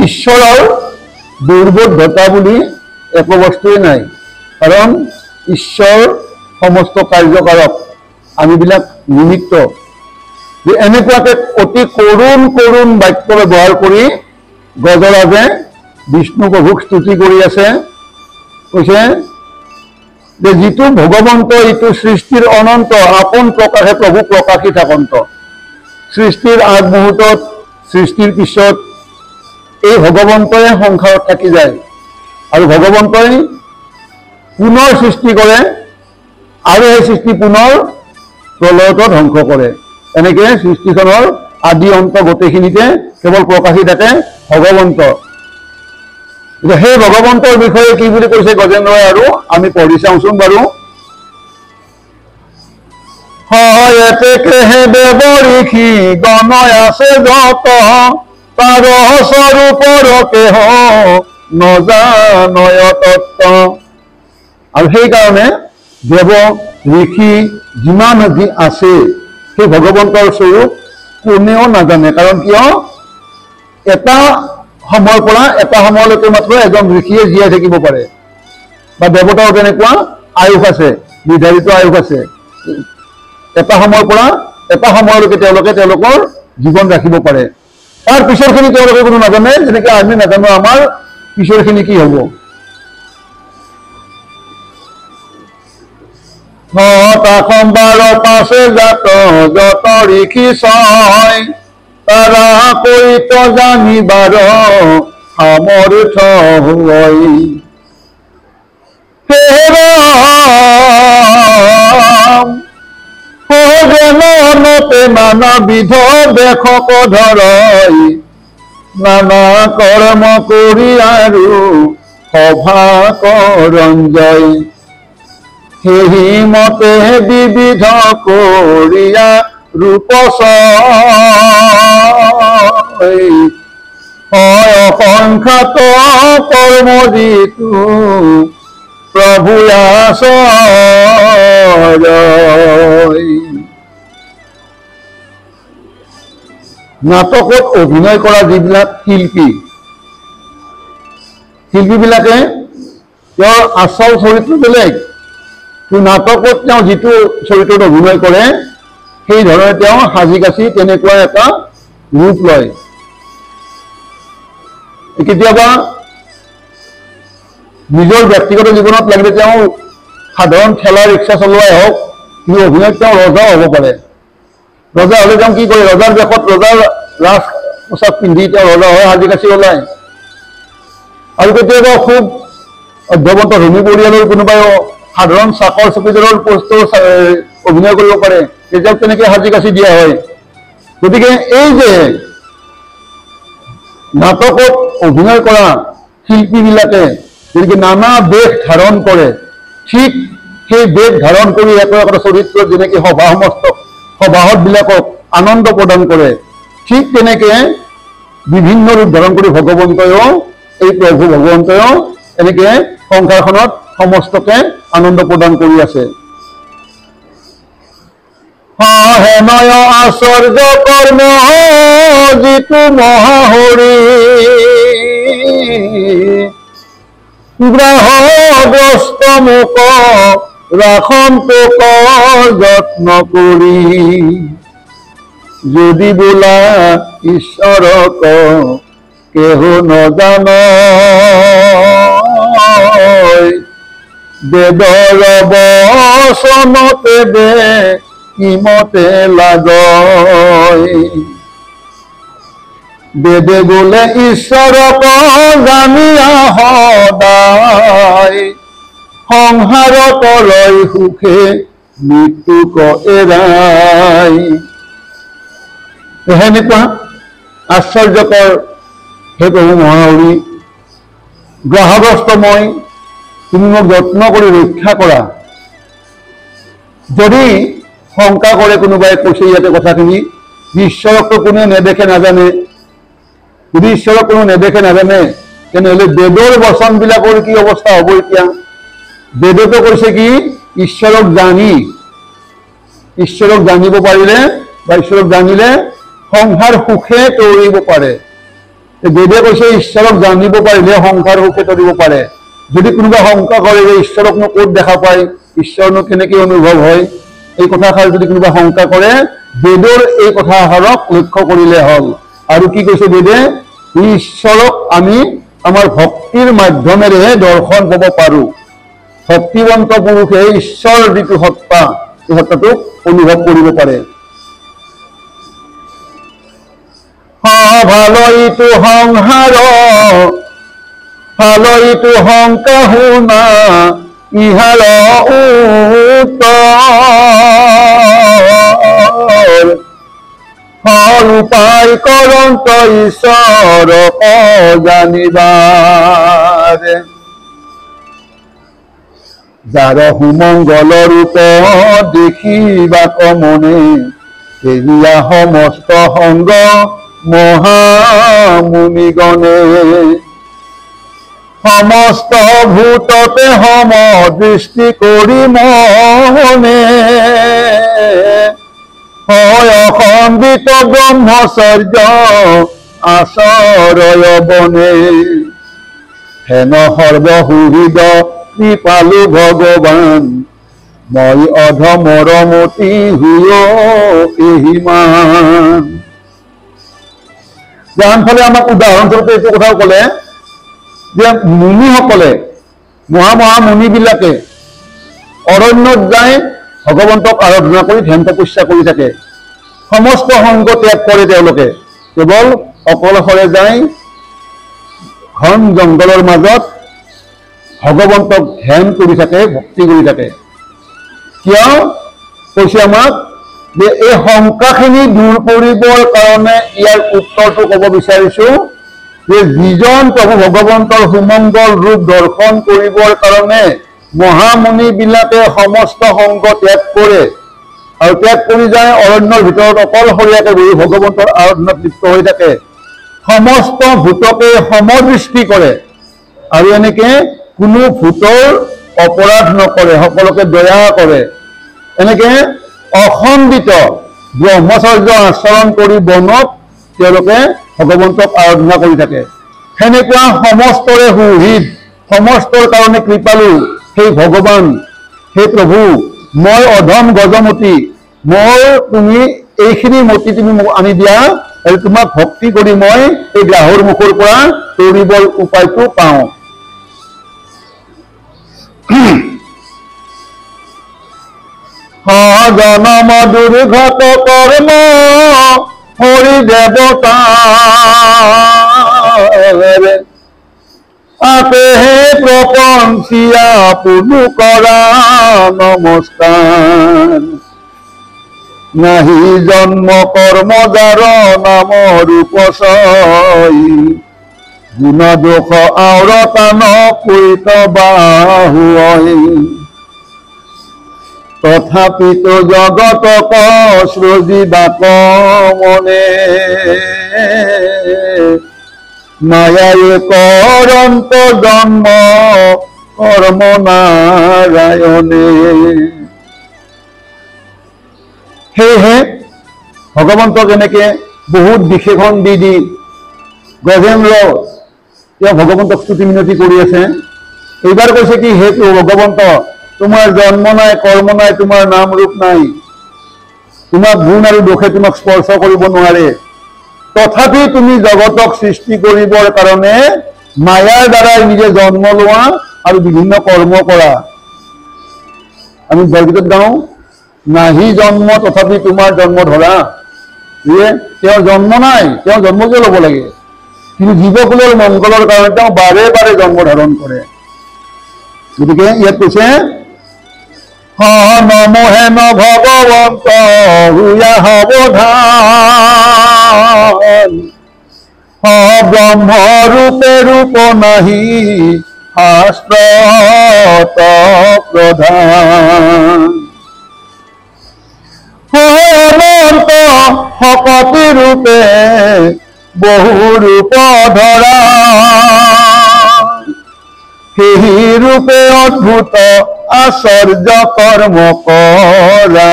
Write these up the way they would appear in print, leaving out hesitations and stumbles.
ঈশ্বৰৰ দুৰ্বোধ্যতা বুলি একো বস্তুৱেই নাই, কাৰণ ঈশ্বৰ সমস্ত কাৰ্যকাৰক, আমিবিলাক নিমিত্ত। এনেকুৱাকে অতি কৰুণ কৰুণ বাক্য ব্যৱহাৰ কৰি গজৰাজে বিষ্ণু প্ৰভুক স্তুতি কৰি আছে। কৈছে যে যিটো ভগৱন্ত ইটো সৃষ্টিৰ অনন্ত, আপোন প্ৰকাশে প্ৰভু প্ৰকাশী থাকন্ত। সৃষ্টিৰ আগমুহূৰ্তত, সৃষ্টিৰ পিছত এই ভগৱন্তই সংসাৰত থাকি যায়, আৰু ভগৱন্তই পুনৰ সৃষ্টি কৰে, আৰু এই সৃষ্টি পুনৰ প্ৰলয়ত ধ্বংস কৰে। এনেকে সৃষ্টিখনৰ আদি অন্ত গোটেইখিনিতে কেৱল প্ৰকাশী থাকে ভগৱন্ত। সেই ভগৱন্তৰ বিষয়ে কি বুলি কৈছে গজেন্দ্ৰই, আৰু আমি পঢ়ি চাওঁচোন বাৰু। হয়তেকেহে দেৱ ঋষি গণয় আছে যত, তাৰ স্বৰূপৰ কেহ নজানয় তত্ত্ব। আৰু সেইকাৰণে দেৱ ঋষি যিমান আছে সেই ভগৱন্তৰ স্বৰূপ কোনেও নাজানে। কাৰণ কিয়? এটা সময়ৰ পৰা এটা সময়লৈকে মাত্ৰ এজন ঋষিয়ে জীয়াই থাকিব পাৰে, বা দেৱতাও তেনেকুৱা আয়ুস আছে, নিৰ্ধাৰিত আয়ুস আছে। এটা সময়ৰ পৰা এটা সময়লৈকে তেওঁলোকৰ জীৱন ৰাখিব পাৰে। তাৰ পিছৰখিনি তেওঁলোকে কোনো নাজানে, যেনেকৈ আমি নাজানো আমাৰ পিছৰখিনি কি হ'ব। সম্বাৰ পাছে জাত যত ঋষি ছয়, তাৰা কৈত জানিবাৰ সামৰ্থ হয়। সহজনতে নানাবিধ দেশক ধৰই, নানা কৰ্ম কৰি আৰু সভা কৰঞ্জয়। সেই মতে বিবিধ কৰিয়া ৰূপচয়, হয় অসংখ্যাত কৰ্ম যিটো প্ৰভু আচৰয়। নাটকত অভিনয় কৰা যিবিলাক শিল্পীবিলাকে তেওঁৰ আচল চৰিত্ৰ বেলেগ, নাটকত তেওঁ যিটো চৰিত্ৰত অভিনয় কৰে সেই ধৰণে তেওঁ সাজি কাচি তেনেকুৱা এটা ৰূপ লয়। কেতিয়াবা নিজৰ ব্যক্তিগত জীৱনত লাগিলে তেওঁ সাধাৰণ ঠেলা ৰিক্সা চলোৱাই হওক, কিন্তু অভিনয়ত তেওঁ ৰজাও হ'ব পাৰে। ৰজা হ'লে তেওঁ কি কৰে? ৰজাৰ দেশত ৰজাৰ ৰাজ পোচাক পিন্ধি তেওঁ ৰজা হয়, সাজি কাচি ওলায়। আৰু কেতিয়াবা খুব অধ্যৱন্ত ধনী পৰিয়ালৰ কোনোবাই সাধাৰণ চাকৰ চকীদাৰৰ পষ্টৰ অভিনয় কৰিব পাৰে, তেতিয়াও তেনেকৈ সাজি কাচি দিয়া হয়। গতিকে এই যে নাটকত অভিনয় কৰা শিল্পীবিলাকে যেনেকৈ নানা বেশ ধাৰণ কৰে, ঠিক সেই বেশ ধাৰণ কৰি একো চৰিত্ৰত যেনেকৈ সভাসদবিলাকক আনন্দ প্ৰদান কৰে, ঠিক তেনেকৈ বিভিন্ন ৰূপ ধাৰণ কৰি ভগৱন্তয়ো, এই প্ৰভু ভগৱন্তয়ো এনেকৈ সংসাৰখনত সমস্তকে আনন্দ প্ৰদান কৰি আছে। হেনয় আচৰ্য কৰ্ম যিটো মহাহৰি, গ্ৰহগ্ৰস্ত মুখ ৰাখন তোক যত্ন কৰি, যদি বোলা ঈশ্বৰক কেহ নজান, বেদৰ বচনতে দে কিমতে লাগয়। বেদে বোলে ঈশ্বৰক জানিয়া সদায়, সংসাৰত লৈ সুখে মৃত্যুক এৰাই। সেনেকুৱা আশ্চৰ্যকৰ হে প্ৰভু মহাহৰি, গ্ৰহগ্ৰস্ত মই, তুমি মোক যত্ন কৰি ৰক্ষা কৰা। যদি শংকা কৰে কোনোবাই, কৈছে ইয়াতে কথাখিনি, ঈশ্বৰকতো কোনে নেদেখে নাজানে, যদি ঈশ্বৰক কোনো নেদেখে নাজানে, তেনেহ'লে বেদৰ বচনবিলাকৰ কি অৱস্থা হ'ব এতিয়া? বেদতো কৈছে কি? ঈশ্বৰক জানিব পাৰিলে বা ঈশ্বৰক জানিলে সংসাৰ সুখে তৰিব পাৰে। বেদে কৈছে ঈশ্বৰক জানিব পাৰিলে সংসাৰ সুখে তৰিব পাৰে। যদি কোনোবা শংকা কৰে যে ঈশ্বৰকনো ক'ত দেখা পায়, ঈশ্বৰনো কেনেকে অনুভৱ হয়, এই কথাষাৰ যদি কোনোবা শংকা কৰে, বেদৰ এই কথাষাৰক লক্ষ্য কৰিলে হ'ল। আৰু কি কৈছে বেদে? ঈশ্বৰক আমি আমাৰ ভক্তিৰ মাধ্যমেৰেহে দৰ্শন পাব পাৰোঁ। ভক্তিবন্ত পুৰুষে ঈশ্বৰ যিটো সত্তা, এই সত্তাটোক অনুভৱ কৰিব পাৰে। ভালইটো সংসাৰ ভালইটো শংকা শুনা ইহাৰ উত্তৰ ফল উপায় কৰন্ত ঈশ্বৰক জানিবাৰে। যাৰ সুমংগল ৰূপ দেখিবা কমনে সেয়া সমস্ত সংগ মহামুনিগণে। সমস্ত ভূততে সম দৃষ্টি কৰি মনে হয় অসম্বিত ব্ৰহ্মচৰ্য আচৰয় বনে। হেন সৰ্বসুহৃদ কৃপালু ভগৱান মই অধমৰ মতি হুয় এহিমান। যাৰ আমাক উদাহৰণস্বৰূপে এইটো কথাও ক'লে যে মুনিসকলে মহামুনিবিলাকে অৰণ্যত যায় ভগৱন্তক আৰাধনা কৰি ধ্যান তপস্যা কৰি থাকে। সমস্ত সংগ ত্যাগ কৰে তেওঁলোকে, কেৱল অকলশৰে যায় ঘন জংঘলৰ মাজত ভগৱন্তক ধ্যান কৰি থাকে, ভক্তি কৰি থাকে। কিয় কৈছে আমাক যে এই শংকাখিনি দূৰ কৰিবৰ কাৰণে ইয়াৰ উত্তৰটো ক'ব বিচাৰিছো যে যিজন প্ৰভু ভগৱন্তৰ সুমংগল ৰূপ দৰ্শন কৰিবৰ কাৰণে মহামুনিবিলাকে সমস্ত সংগ ত্যাগ কৰে আৰু ত্যাগ কৰি যায় অৰণ্যৰ ভিতৰত অকলশৰীয়াকে বহি ভগৱন্তৰ আৰাধনাত লিপ্ত হৈ থাকে। সমস্ত ভূতকে সমদৃষ্টি কৰে আৰু এনেকে কোনো ভূতৰ অপৰাধ নকৰে, সকলোকে দয়া কৰে। এনেকে অখণ্ডিত ব্ৰহ্মচৰ্য আচৰণ কৰি বনত তেওঁলোকে ভগৱন্তক আৰাধনা কৰি থাকে। সেনেকুৱা সমস্তৰে সুহৃদ, সমস্তৰ কাৰণে কৃপালু সেই ভগৱান, সেই প্ৰভু মই অধম গজমতি, মোৰ তুমি এইখিনি মতি তুমি মোক আনি দিয়া আৰু তোমাক ভক্তি কৰি মই এই গ্ৰাহৰ মুখৰ পৰা তৰিবৰ উপায়টো পাওঁ। জনম দুৰ্ঘট কৰ্ম হৰি দেৱতাৰে আপেহে প্ৰপঞ্চিয়া পুনু কৰা নমস্কাৰ। নাহি জন্ম কৰ্ম যাৰ নাম ৰূপচয় গুণ দোষ আওৰতান কৈত বাহু। তথাপিতো জগতক সৃজিবাক মনে মায়াই কৰন্ত জন্ম কৰ্ম নাৰায়ণে। সেয়েহে ভগৱন্তক এনেকে বহুত বিশেষণ দি দি গজেন্দ্ৰ তেওঁ ভগৱন্তক স্তুতি মিনতি কৰি আছে। এইবাৰ কৈছে কি হে ভগৱন্ত তোমাৰ জন্ম নাই, কৰ্ম নাই, তোমাৰ নাম ৰূপ নাই, তোমাক গুণ আৰু দোষে তোমাক স্পৰ্শ কৰিব নোৱাৰে। তথাপি তুমি জগতক সৃষ্টি কৰিবৰ কাৰণে মায়াৰ দ্বাৰাই নিজে জন্ম লোৱা আৰু বিভিন্ন কৰ্ম কৰা। আমি বৰগীতত গাওঁ নাহি জন্ম তথাপি তোমাৰ জন্ম ধৰা। তেওঁৰ জন্ম নাই, তেওঁ জন্ম কিয় ল'ব লাগে? কিন্তু জীৱকুলৰ মংগলৰ কাৰণে তেওঁ বাৰে বাৰে জন্ম ধাৰণ কৰে। গতিকে ইয়াত কৈছে নমহেন ভগৱন্ত হুয়া সাৱধান ব্ৰহ্ম ৰূপে ৰূপ নাহি শাস্ত্ৰত প্ৰধান। অনন্ত শকতি ৰূপে বহু ৰূপ ধৰা সেই ৰূপে অদ্ভুত আশ্চৰ্য কৰ্ম কৰা।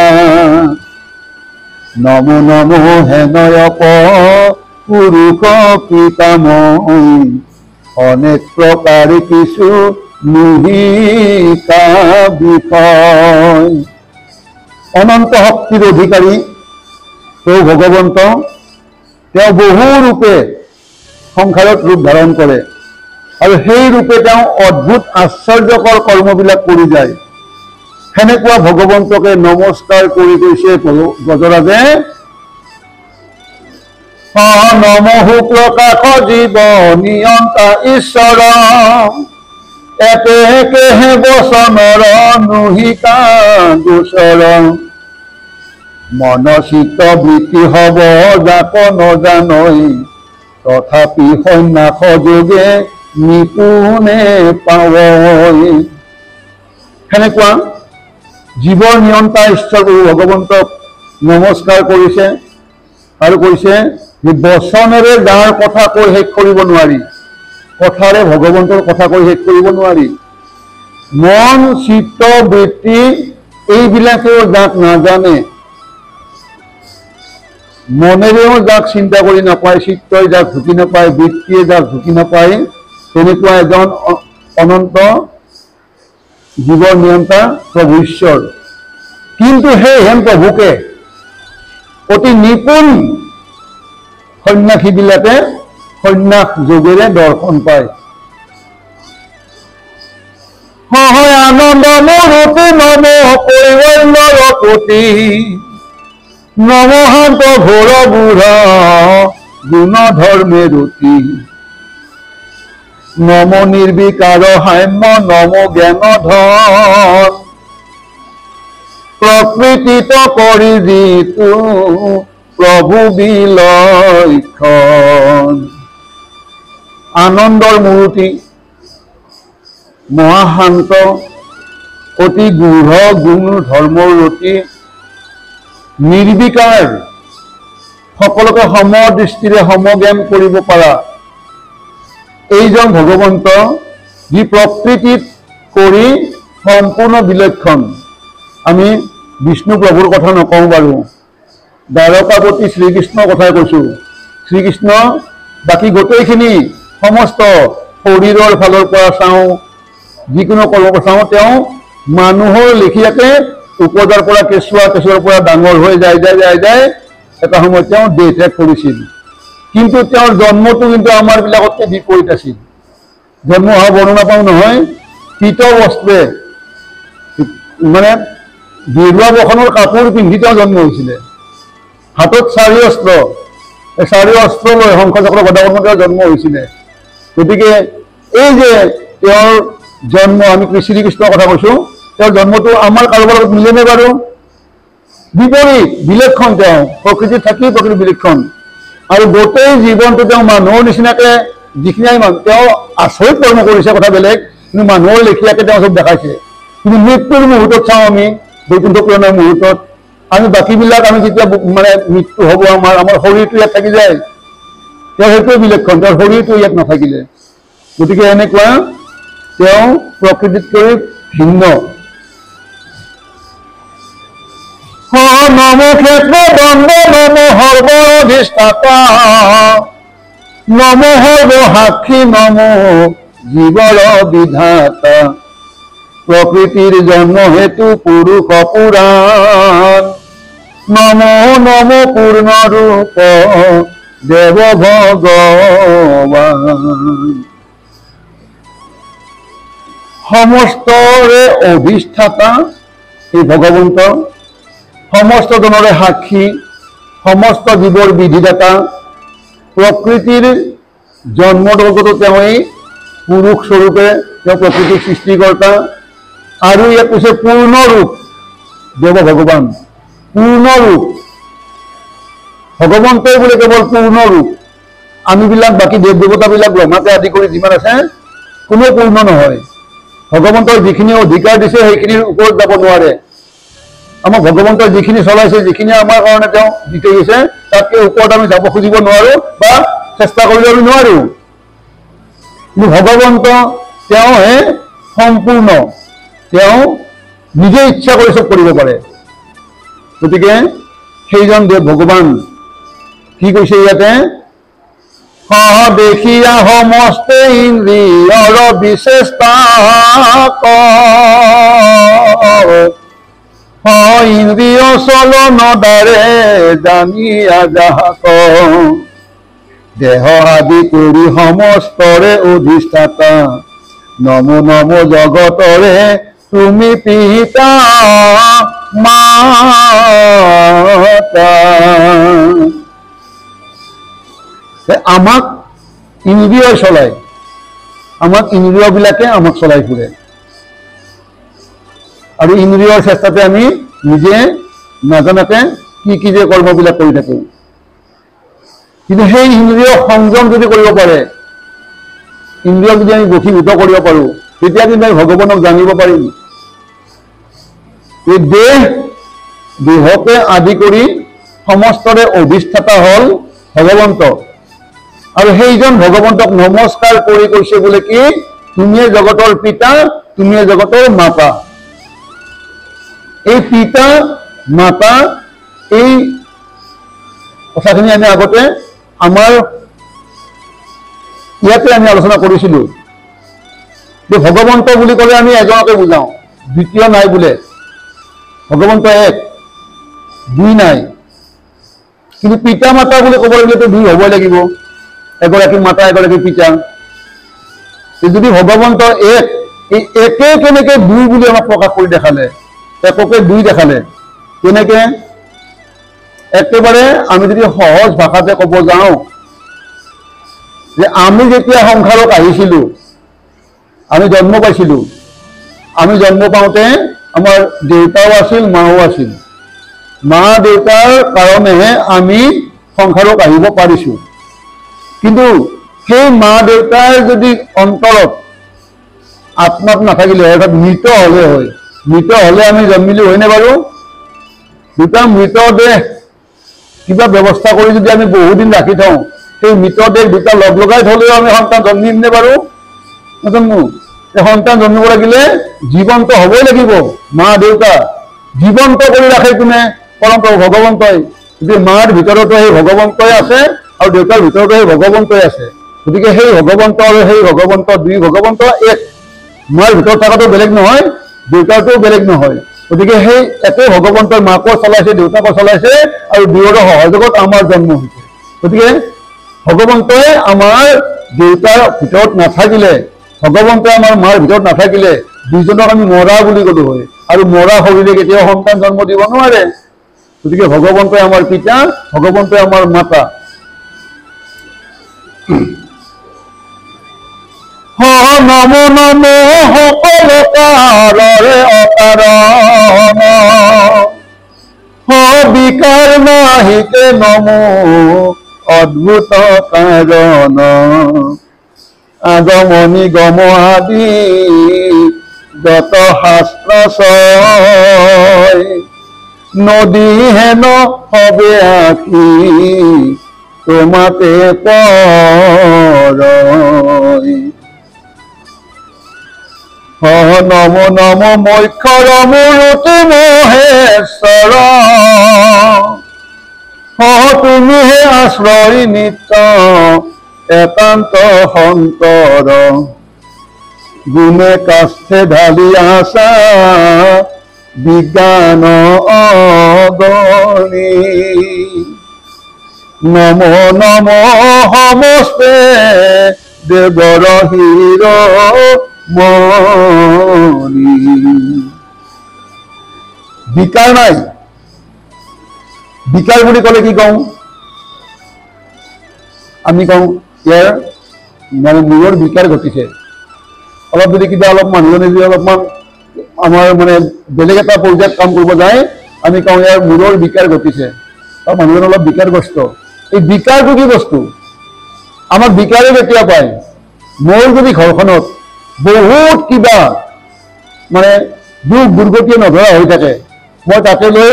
নমো নমো হেনয়ক পুৰুষ পিতাময় অনেক প্ৰকাৰ কিছু নিহিতা বিষয়। অনন্ত শক্তিৰ অধিকাৰী তেওঁ ভগৱন্ত, তেওঁ বহু ৰূপে সংসাৰত ৰূপ ধাৰণ কৰে আৰু সেই ৰূপে তেওঁ অদ্ভুত আশ্চৰ্যকৰ কৰ্মবিলাক কৰি যায়। সেনেকুৱা ভগৱন্তকে নমস্কাৰ কৰি কৈছে গজৰাজে, নমঃ প্ৰকাশ জীৱ নিয়ন্তা ঈশ্বৰ, এতেকেহে বচনৰ নুহিতা গোচৰ। মন চিত্ত বৃত্তি হব যাক নজানৈ, তথাপি সন্ন্যাস যোগে নিপুণে পাৱই। সেনেকুৱা জীৱৰ নিয়ন্তা ঈশ্বৰ ভগৱন্তক নমস্কাৰ কৰিছে আৰু কৈছে যে বচনেৰে যাৰ কথা কৈ শেষ কৰিব নোৱাৰি, কথাৰে ভগৱন্তৰ কথা কৈ শেষ কৰিব নোৱাৰি। মন চিত্ত বৃত্তি এইবিলাকেও যাক নাজানে, মনেৰেও যাক চিন্তা কৰি নাপায়, চিত্তই যাক ঢুকি নাপায়, বৃত্তিয়ে যাক ঢুকি নাপায়, তেনেকুৱা এজন অনন্ত জীৱৰ নিয়ন্তা প্ৰভু ঈশ্বৰ। কিন্তু সেই হেন প্ৰভুকে অতি নিপুণ সন্ন্যাসীবিলাকে সন্ন্যাস যোগেৰে দৰ্শন পায়। হয় আনন্দ মূৰতি নম কৈবল্যৰ প্ৰতি, নমহান্ত ঘোৰ বুঢ় গুণ ধৰ্মে ৰতি। নম নিৰ্বিকাৰ সাম্য নম জ্ঞান ধন, প্ৰকৃতিত কৰি যিটো প্ৰভু বিলক্ষণ। আনন্দৰ মূৰ্তি, মহাশান্ত, অতি গূঢ় গুণ ধৰ্মৰ ৰতি, নিৰ্বিকাৰ, সকলোকে সমদৃষ্টিৰে সমজ্ঞান কৰিব পাৰা এইজন ভগৱন্ত, যি প্ৰকৃতিত কৰি সম্পূৰ্ণ বিলক্ষণ। আমি বিষ্ণু প্ৰভুৰ কথা নকওঁ বাৰু, দ্বাৰকাপতি শ্ৰীকৃষ্ণৰ কথাই কৈছোঁ। শ্ৰীকৃষ্ণ বাকী গোটেইখিনি সমস্ত শৰীৰৰ ফালৰ পৰা চাওঁ, যিকোনো কৰ্মৰ চাওঁ, তেওঁ মানুহৰ লেখীয়াকে উপজাৰ পৰা কেঁচুৱাৰ পৰা ডাঙৰ হৈ যায় এটা সময়ত তেওঁ দেহ ত্যাগ কৰিছিল। কিন্তু তেওঁৰ জন্মটো কিন্তু আমাৰ বিলাকতকৈ বিপৰীত আছিল। জন্ম হোৱা বৰ্ণনা পাওঁ নহয়, পীত বস্ত্ৰে মানে গেৰুৱা বসনৰ কাপোৰ পিন্ধি তেওঁ জন্ম হৈছিলে, হাতত চাৰি অস্ত্ৰ, এই চাৰি অস্ত্ৰ লৈ শংখচক্ৰ গদাপদ্ম তেওঁৰ জন্ম হৈছিলে। গতিকে এই যে তেওঁৰ জন্ম, আমি শ্ৰীকৃষ্ণৰ কথা কৈছোঁ, তেওঁৰ জন্মটো আমাৰ কাৰোবাৰ লগত মিলেনে বাৰু? বিপৰীত, বিলক্ষণ। তেওঁ প্ৰকৃতিত থাকি প্ৰকৃতি বিলক্ষণ আৰু গোটেই জীৱনটো তেওঁ মানুহৰ নিচিনাকে, যিখিনি তেওঁ আচৰিত কৰ্ম কৰিছে কথা বেলেগ, কিন্তু মানুহৰ লেখীয়াকে তেওঁ চব দেখাইছে। কিন্তু মৃত্যুৰ মুহূৰ্তত চাওঁ আমি, বৈকুণ্ঠ পুৰাণৰ মুহূৰ্তত আমি বাকীবিলাক, আমি যেতিয়া মানে মৃত্যু হ'ব আমাৰ শৰীৰটো ইয়াত থাকি যায়, তেওঁ সেইটোৱে বিলক্ষণ, তেওঁৰ শৰীৰটো ইয়াত নাথাকিলে। গতিকে এনেকুৱা তেওঁ প্ৰকৃতিতকৈ ভিন্ন। নম ক্ষেত্ৰ দণ্ড নম সৰ্বধিষ্ঠাতা, নম সৰ্ব সাক্ষী নম জীৱৰ বিধাতা। প্ৰকৃতিৰ জন্ম হেতু পুৰুষ পুৰাণ, নম নম পূৰ্ণ ৰূপ দেৱ ভগৱান। সমস্তৰে অধিষ্ঠাতা এই ভগৱন্ত, সমস্ত জনৰে সাক্ষী, সমস্ত জীৱৰ বিধিদাতা। প্ৰকৃতিৰ জন্মদগতো তেওঁই পুৰুষ স্বৰূপে তেওঁ প্ৰকৃতিৰ সৃষ্টিকৰ্তা। আৰু ইয়াত কৈছে পূৰ্ণ ৰূপ দেৱ ভগৱান, পূৰ্ণ ৰূপ। ভগৱন্তই বোলে কেৱল পূৰ্ণ ৰূপ, আমিবিলাক বাকী দেৱ দেৱতাবিলাক ব্ৰহ্মাকে আদি কৰি যিমান আছে কোনো পূৰ্ণ নহয়। ভগৱন্তৰ যিখিনি অধিকাৰ দিছে সেইখিনিৰ ওপৰত যাব নোৱাৰে। আমাক ভগৱন্তৰ যিখিনি চলাইছে, যিখিনি আমাৰ কাৰণে তেওঁ দি থৈ গৈছে, তাতকৈ ওপৰত আমি যাব খুজিব নোৱাৰো বা চেষ্টা কৰিলে আমি নোৱাৰো। কিন্তু ভগৱন্ত তেওঁহে সম্পূৰ্ণ, তেওঁ নিজে ইচ্ছা কৰি চব কৰিব পাৰে। গতিকে সেইজন দেৱ ভগৱান কি কৈছে ইয়াতে, দেখিয়া সমস্তে ইন্দ্ৰিয়ৰ বিশেষতা ইন্দ্ৰিয় চলন দ্বাৰে জানিয়া যাহাক দেহ আদি কৰি সমস্তৰে অধিষ্ঠাতা নমো নমো জগতৰে তুমি পিতা মাতা। আমাক ইন্দ্ৰিয় চলায়, আমাক ইন্দ্ৰিয়বিলাকে আমাক চলাই ফুৰে আৰু ইন্দ্ৰিয়ৰ চেষ্টাতে আমি নিজে নাজানাকে কি যে কৰ্মবিলাক কৰি থাকোঁ। কিন্তু সেই ইন্দ্ৰিয় সংযম যদি কৰিব পাৰে, ইন্দ্ৰিয়ক যদি আমি বশীভূত কৰিব পাৰোঁ, তেতিয়া কিন্তু আমি ভগৱানক জানিব পাৰিম। এই দেহকে আদি কৰি সমস্তৰে অধিষ্ঠাতা হ'ল ভগৱন্ত আৰু সেইজন ভগৱন্তক নমস্কাৰ কৰি কৈছে বোলে কি তুমিয়ে জগতৰ পিতা, তুমিয়ে জগতৰ মাতা। এই পিতা মাতা এই কথাখিনি আমি আগতে আমাৰ ইয়াতে আমি আলোচনা কৰিছিলোঁ যে ভগৱন্ত বুলি ক'লে আমি এজনকে বুজাওঁ, দ্বিতীয় নাই বোলে। ভগৱন্ত এক, দুই নাই। কিন্তু পিতা মাতা বুলি ক'ব লাগিলেতো দুই হ'বই লাগিব, এগৰাকী মাতা এগৰাকী পিতা। যদি ভগৱন্ত এক, এই একে কেনেকে দুই বুলি আমাক প্ৰকাশ কৰি দেখালে, এককে দুই দেখালে কেনেকে? একেবাৰে আমি যদি সহজ ভাষাতে ক'ব যাওঁ যে আমি যেতিয়া সংসাৰত আহিছিলোঁ, আমি জন্ম পাইছিলোঁ, আমি জন্ম পাওঁতে আমাৰ দেউতাও আছিল, মাও আছিল। মা দেউতাৰ কাৰণেহে আমি সংসাৰত আহিব পাৰিছোঁ। কিন্তু সেই মা দেউতাৰ যদি অন্তৰত আত্মাত নাথাকিলে হয়, অৰ্থাৎ মৃত হ'লে হয়, মৃত হ'লে আমি জন্মিলো হয়নে বাৰু? দুটা মৃতদেহ কিবা ব্যৱস্থা কৰি যদি আমি বহুদিন ৰাখি থওঁ, সেই মৃতদেহ দুটা লগ লগাই থলেও আমি সন্তান জন্মিম নে বাৰু? নাজানো। সন্তান জন্মিব লাগিলে জীৱন্ত হ'বই লাগিব। মা দেউতা জীৱন্ত কৰি ৰাখে কোনে? পৰম ভগৱন্তই। গতিকে মাৰ ভিতৰতো সেই ভগৱন্তই আছে আৰু দেউতাৰ ভিতৰতো সেই ভগৱন্তই আছে। গতিকে সেই ভগৱন্ত আৰু সেই ভগৱন্ত দুই ভগৱন্ত এক। মাৰ ভিতৰত থকাটো বেলেগ নহয়, দেউতাৰটোও বেলেগ নহয়। গতিকে সেই একে ভগৱন্তই মাকো চলাইছে, দেউতাকো চলাইছে আৰু দুয়োৰে সহযোগত আমাৰ জন্ম হৈছে। গতিকে ভগৱন্তই আমাৰ দেউতাৰ ভিতৰত নাথাকিলে, ভগৱন্তই আমাৰ মাৰ ভিতৰত নাথাকিলে দুইজনক আমি মৰা বুলি ক'লো হয়, আৰু মৰা শৰীৰে কেতিয়াও সন্তান জন্ম দিব নোৱাৰে। গতিকে ভগৱন্তই আমাৰ পিতা, ভগৱন্তই আমাৰ মাতা। নমো নমো সকলো কাৰৰে অকাৰণ, বিকাৰ নাহিকে নমো অদ্ভুত কাৰণ, আগমনি গম আদি যত শাস্ত্ৰ ছয়, নদী হেন হবে আখি তোমাতে পৰয়। নমো নমো মক্ষৰ মূৰ্তি মহেশ্বৰ, তুমি হে আশ্ৰয় নিত্য একান্ত সন্তৰ, গুণে কাষ্ঠে ঢালি আছা বিজ্ঞান অগণি। নমো নমো সমস্তে দেৱৰ হিৰ মণি। বিকাৰ নাই। বিকাৰ বুলি ক'লে কি কওঁ? আমি কওঁ ইয়াৰ মানে মূৰৰ বিকাৰ ঘটিছে। অলপ যদি কিবা অলপ মানুহজনে যদি অলপমান আমাৰ মানে বেলেগ এটা পৰ্যায়ত কাম কৰিব যায়, আমি কওঁ ইয়াৰ মূৰৰ বিকাৰ ঘটিছে, আৰু মানুহজন অলপ বিকাৰগ্ৰস্ত। এই বিকাৰটো কি বস্তু? আমাক বিকাৰে কেতিয়া পায়? মোৰ যদি ঘৰখনত বহুত কিবা মানে দুখ দুৰ্গতিয়ে নধৰা হৈ থাকে, মই তাকে লৈ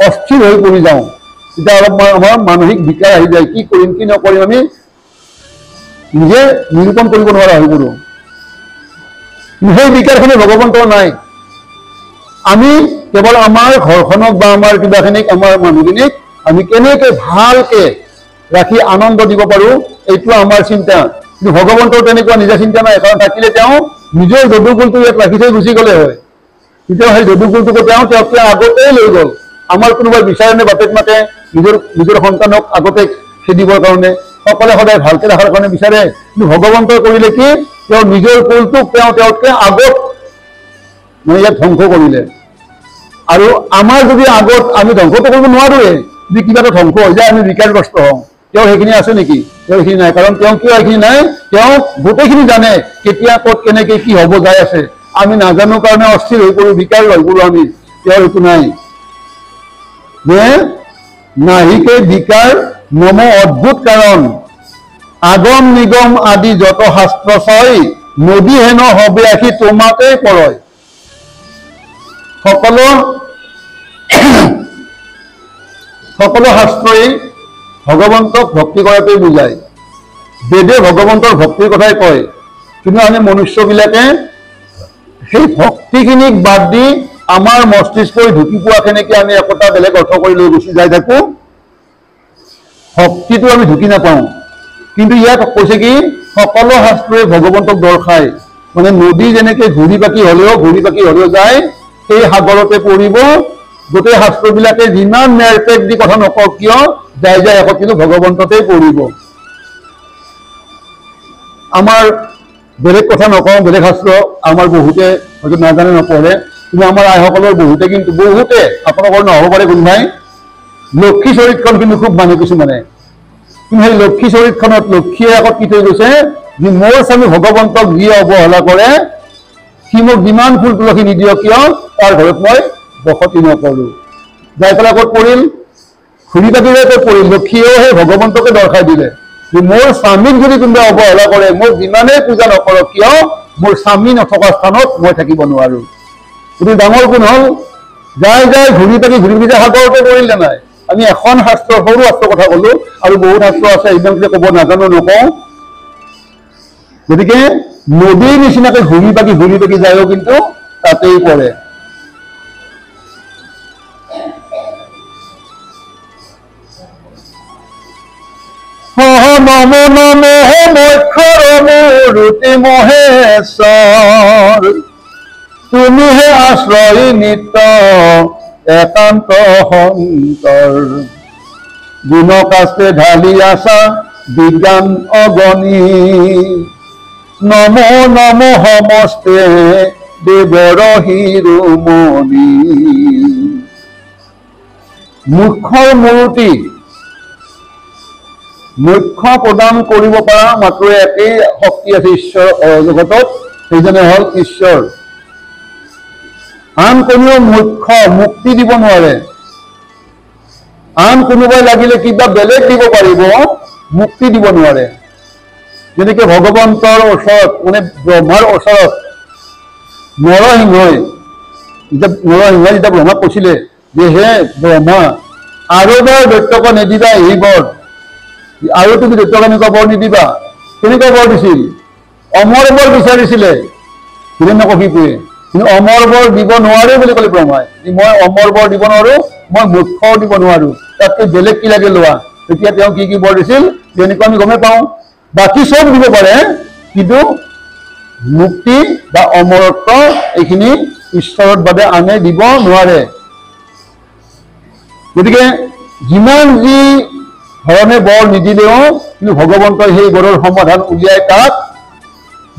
অস্থিৰ হৈ পৰি যাওঁ, তেতিয়া অলপমান আমাৰ মানসিক বিকাৰ আহি যায়। কি কৰিম কি নকৰিম আমি নিজে নিৰূপণ কৰিব নোৱাৰা হৈ পৰোঁ। সেই বিকাৰখিনি ভগৱন্তৰ নাই। আমি কেৱল আমাৰ ঘৰখনক বা আমাৰ কিবাখিনিক, আমাৰ মানুহখিনিক আমি কেনেকৈ ভালকে ৰাখি আনন্দ দিব পাৰোঁ, এইটো আমাৰ চিন্তা। কিন্তু ভগৱন্তৰ তেনেকুৱা নিজা চিন্তা নাই, কাৰণ থাকিলে তেওঁ নিজৰ যদুকুলটো ইয়াত ৰাখি থৈ গুচি গ'লে হয়। তেতিয়া সেই যদুকুলটোকো তেওঁতকৈ আগতেই লৈ গ'ল। আমাৰ কোনোবাই বিচাৰেনে বাপেক মাকে নিজৰ সন্তানক আগতে খেদিবৰ কাৰণে, সকলে সদায় ভালকে ৰখাৰ কাৰণে বিচাৰে। কিন্তু ভগৱন্তই কৰিলে কি, তেওঁ নিজৰ কুলটোক তেওঁতকৈ আগত মানে ইয়াত ধ্বংস কৰিলে। আৰু আমাৰ যদি আগত আমি ধ্বংসটো কৰিব নোৱাৰোৱে, যদি কিবা এটা ধ্বংস হৈ যায় আমি বিকাৰগ্ৰস্ত হওঁ। তেওঁ সেইখিনি আছে নেকি? তেওঁ সেইখিনি নাই। কাৰণ তেওঁ কিয় সেইখিনি নাই, তেওঁ গোটেইখিনি জানে কেতিয়া ক'ত কেনেকে কি হ'ব যাই আছে। আমি নাজানো কাৰণে অস্থিৰ হৈ পৰোঁ, বিকাৰ হৈ পৰোঁ আমি। তেওঁৰ এইটো নাই যে নাহিকে বিকাৰ নম অদ্ভুত কাৰণ আগম নিগম আদি যত শাস্ত্ৰ ছয় নদী হেন হবে আহি তোমাকেই পৰয়। সকলো শাস্ত্ৰই ভগৱন্তক ভক্তি কৰাটোৱে বুজায়। বেদে ভগৱন্তৰ ভক্তিৰ কথাই কয়, কিন্তু আমি মনুষ্যবিলাকে সেই ভক্তিখিনিক বাদ দি আমাৰ মস্তিষ্কই ঢুকি পোৱাখিনিকে আমি একোটা বেলেগ অৰ্থ কৰি লৈ গুচি যাই থাকোঁ। ভক্তিটো আমি ঢুকি নাপাওঁ। কিন্তু ইয়াত কৈছে কি, সকলো শাস্ত্ৰই ভগৱন্তক দৰ্শায়। মানে নদী যেনেকে ঘূৰি পাকি হ'লেও যায়, সেই সাগৰতে পৰিব। গোটেই শাস্ত্ৰবিলাকে যিমান নেৰপেক দি কথা নকওক কিয়, যাই আকৌ কিন্তু ভগৱন্ততেই পৰিব। আমাৰ বেলেগ কথা নকওঁ, বেলেগ শাস্ত্ৰ আমাৰ বহুতে হয়তো নাজানে নপঢ়ে, কিন্তু আমাৰ আইসকলৰ বহুতে আপোনালোকৰ নহ'ব পাৰে কোনোবাই লক্ষী চৰিতখন কিন্তু খুব মানে কিছুমানে। কিন্তু সেই লক্ষী চৰিতখনত লক্ষীয়ে আগত কি থৈ গৈছে, যে মোৰ স্বামী ভগৱন্তক যি অৱহেলা কৰে, সি মোক যিমান ফুল তুলসী নিদিয়ক কিয় তাৰ ঘৰত মই বসতি নকৰোঁ। যাই পেলাই ক'ত পৰিল, ঘূৰি পাকিৰে ক'ত পৰিল, লক্ষীয়েও সেই ভগৱন্তকে দৰ্শাই দিলে যে মোৰ স্বামীক যদি কোনোবাই অৱহেলা কৰে, মোক যিমানেই পূজা নকৰক কিয়, মোৰ স্বামী নথকা স্থানত মই থাকিব নোৱাৰোঁ। গতিকে ডাঙৰ কোন হ'ল, যাই ঘূৰি পাকি সাগৰতে পৰিল নে নাই। আমি এখন শাস্ত্ৰ, সৰু শাস্ত্ৰৰ কথা ক'লো, আৰু বহুত শাস্ত্ৰ আছে, একদম ক'ব নাজানো নকওঁ। গতিকে নদীৰ নিচিনাকৈ ঘূৰি পাকি যায়ও কিন্তু তাতেই পৰে। নম নম মক্ষৰ মূৰ্তি মহেশ্বৰ, তুমিহে আশ্ৰয় নিত্য একান্ত সন্তৰ। গুণ কাষ্টে ঢালি আছা বিজ্ঞান অগণী, নম নম সমস্তে দেৱৰ শিৰোমণি। মুখ্যৰ মূৰ্তি, মুখ্য প্ৰদান কৰিব পৰা মাত্ৰ একেই শক্তি আছে ঈশ্বৰ জগতত, সেইজনে হ'ল ঈশ্বৰ। আন কোনেও মুখ্য মুক্তি দিব নোৱাৰে। আন কোনোবাই লাগিলে কিবা বেলেগ দিব পাৰিব, মুক্তি দিব নোৱাৰে। যেনেকে ভগৱন্তৰ ওচৰত মানে ব্ৰহ্মাৰ ওচৰত নৰসিংহই যেতিয়া ব্ৰহ্মাক কৈছিলে যে হে ব্ৰহ্মা, আৰু বৰ দৈত্যক নিদিবা এই বৰ, আৰু তুমি দৈত্যক এনেকুৱা বৰ নিদিবা। কেনেকুৱা বৰ দিছিল? অমৰ বৰ বিচাৰিছিলে হিৰণ্যকশিপুৱে, কিন্তু অমৰ বৰ দিব নোৱাৰো বুলি ক'লে ব্ৰহ্মাই। মই অমৰ বৰ দিব নোৱাৰো, মই মুখ্যও দিব নোৱাৰো, তাতকৈ বেলেগ কি লাগে লোৱা। তেতিয়া তেওঁ কি বৰ দিছিল তেনেকুৱা আমি গমেই পাওঁ। বাকী চব দিব পাৰে, কিন্তু মুক্তি বা অমৰত্ব এইখিনি ঈশ্বৰৰ বাদে আনে দিব নোৱাৰে। গতিকে যিমান যি ধৰণে বৰ নিদিলেও কিন্তু ভগৱন্তই সেই বৰৰ সমাধান উলিয়াই তাক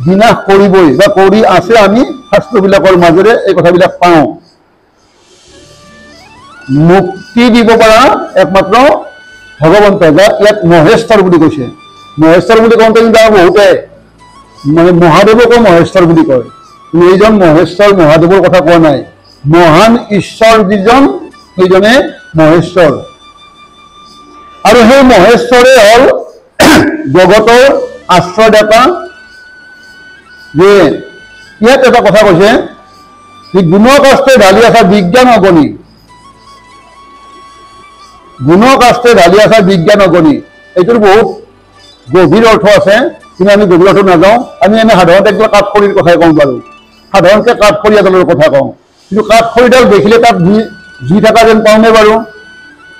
বিনাশ কৰিবই বা কৰি আছে। আমি শাস্ত্ৰবিলাকৰ মাজেৰে এই কথাবিলাক পাওঁ। মুক্তি দিব পৰা একমাত্ৰ ভগৱন্ত, যাক ইয়াত মহেশ্বৰ বুলি কৈছে। মহেশ্বৰ বুলি কওঁতে কিন্তু বহুতে মানে মহাদেৱকো মহেশ্বৰ বুলি কয়, কিন্তু এইজন মহেশ্বৰ মহাদেৱৰ কথা কোৱা নাই। মহান ঈশ্বৰ যিজন সেইজনে মহেশ্বৰ। আৰু সেই মহেশ্বৰে হ'ল জগতৰ আশ্ৰয়দাতা। যে ইয়াত এটা কথা কৈছে, যে গুণ কাষ্টে ঢালি আছা বিজ্ঞান অগণি। গুণ কাষ্টে ঢালি আছা বিজ্ঞান অগণি, এইটোৰ বহুত গভীৰ অৰ্থ আছে, কিন্তু আমি গভীৰ অৰ্থ নাযাওঁ। আমি এনে সাধাৰণতে একদম কাঠখৰিৰ কথাই কওঁ বাৰু, সাধাৰণতে কাঠখৰি এডালৰ কথা কওঁ, কিন্তু কাঠখৰিডাল দেখিলে তাত জুই থকা যেন পাওঁনে বাৰু?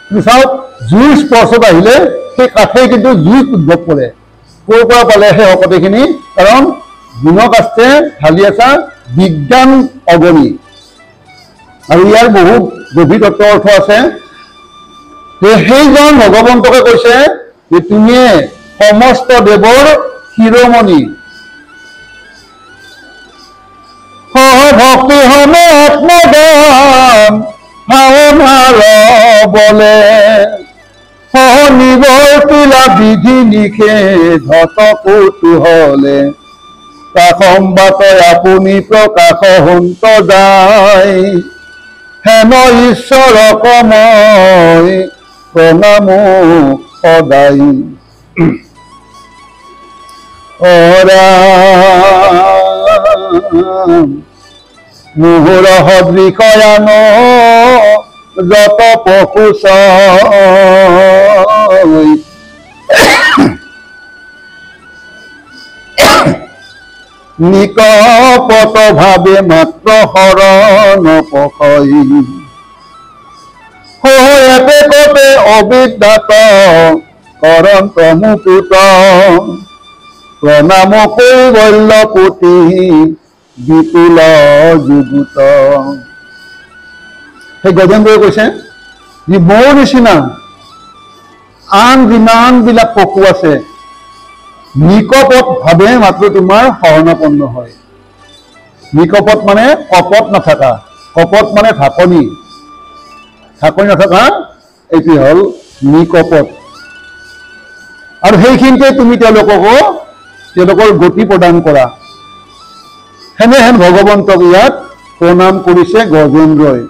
কিন্তু চাওক, জুইৰ স্পৰ্শত আহিলে সেই কাঠেই কিন্তু জুইত উদ্ভৱ কৰে। ক'ৰ পৰা পালে সেই শকতিখিনি? কাৰণ গুণক আছে ঢালি আছা বিজ্ঞান অগণি, আৰু ইয়াৰ বহু গভীৰ তত্ত্ব অৰ্থ আছে। সেইজন ভগৱন্তকে কৈছে যে তুমিয়ে সমস্ত দেৱৰ শিৰোমণি, ভক্তি হমে আত্মদান ভাৱনাৰ বলে, নিবৰ্তিলা বিধি নিষেধ কৌতূহলে, কাষম্বাত আপুনি প্ৰকাশ হন্ত যায়, হেন ঈশ্বৰক মই প্ৰণামো সদায়। মোহৰ সদৃশয়ান যত পশুষ, নিকপট ভাবে মাত্ৰ শৰণ পখৈ, এপেকতে অবিদ্যাত কৰন্ত মুকুত, প্ৰণাম কৈবল্য পুতি বিপুল যুগুত। সেই গজেন্দ্ৰই কৈছে যে মোৰ নিচিনা আন যিমানবিলাক পশু আছে নিকপট ভাৱে মাত্ৰ তোমাৰ শৰণাপন্ন হয়। নিকপট মানে কপট নাথাকা, কপট মানে ঢাকনি, ঢাকনি নাথাকা, এইটো হ'ল নিকপট। আৰু সেইখিনিতে তুমি তেওঁলোকৰ গতি প্ৰদান কৰা। সেনেহেন ভগৱন্তক ইয়াত প্ৰণাম কৰিছে গজেন্দ্ৰই।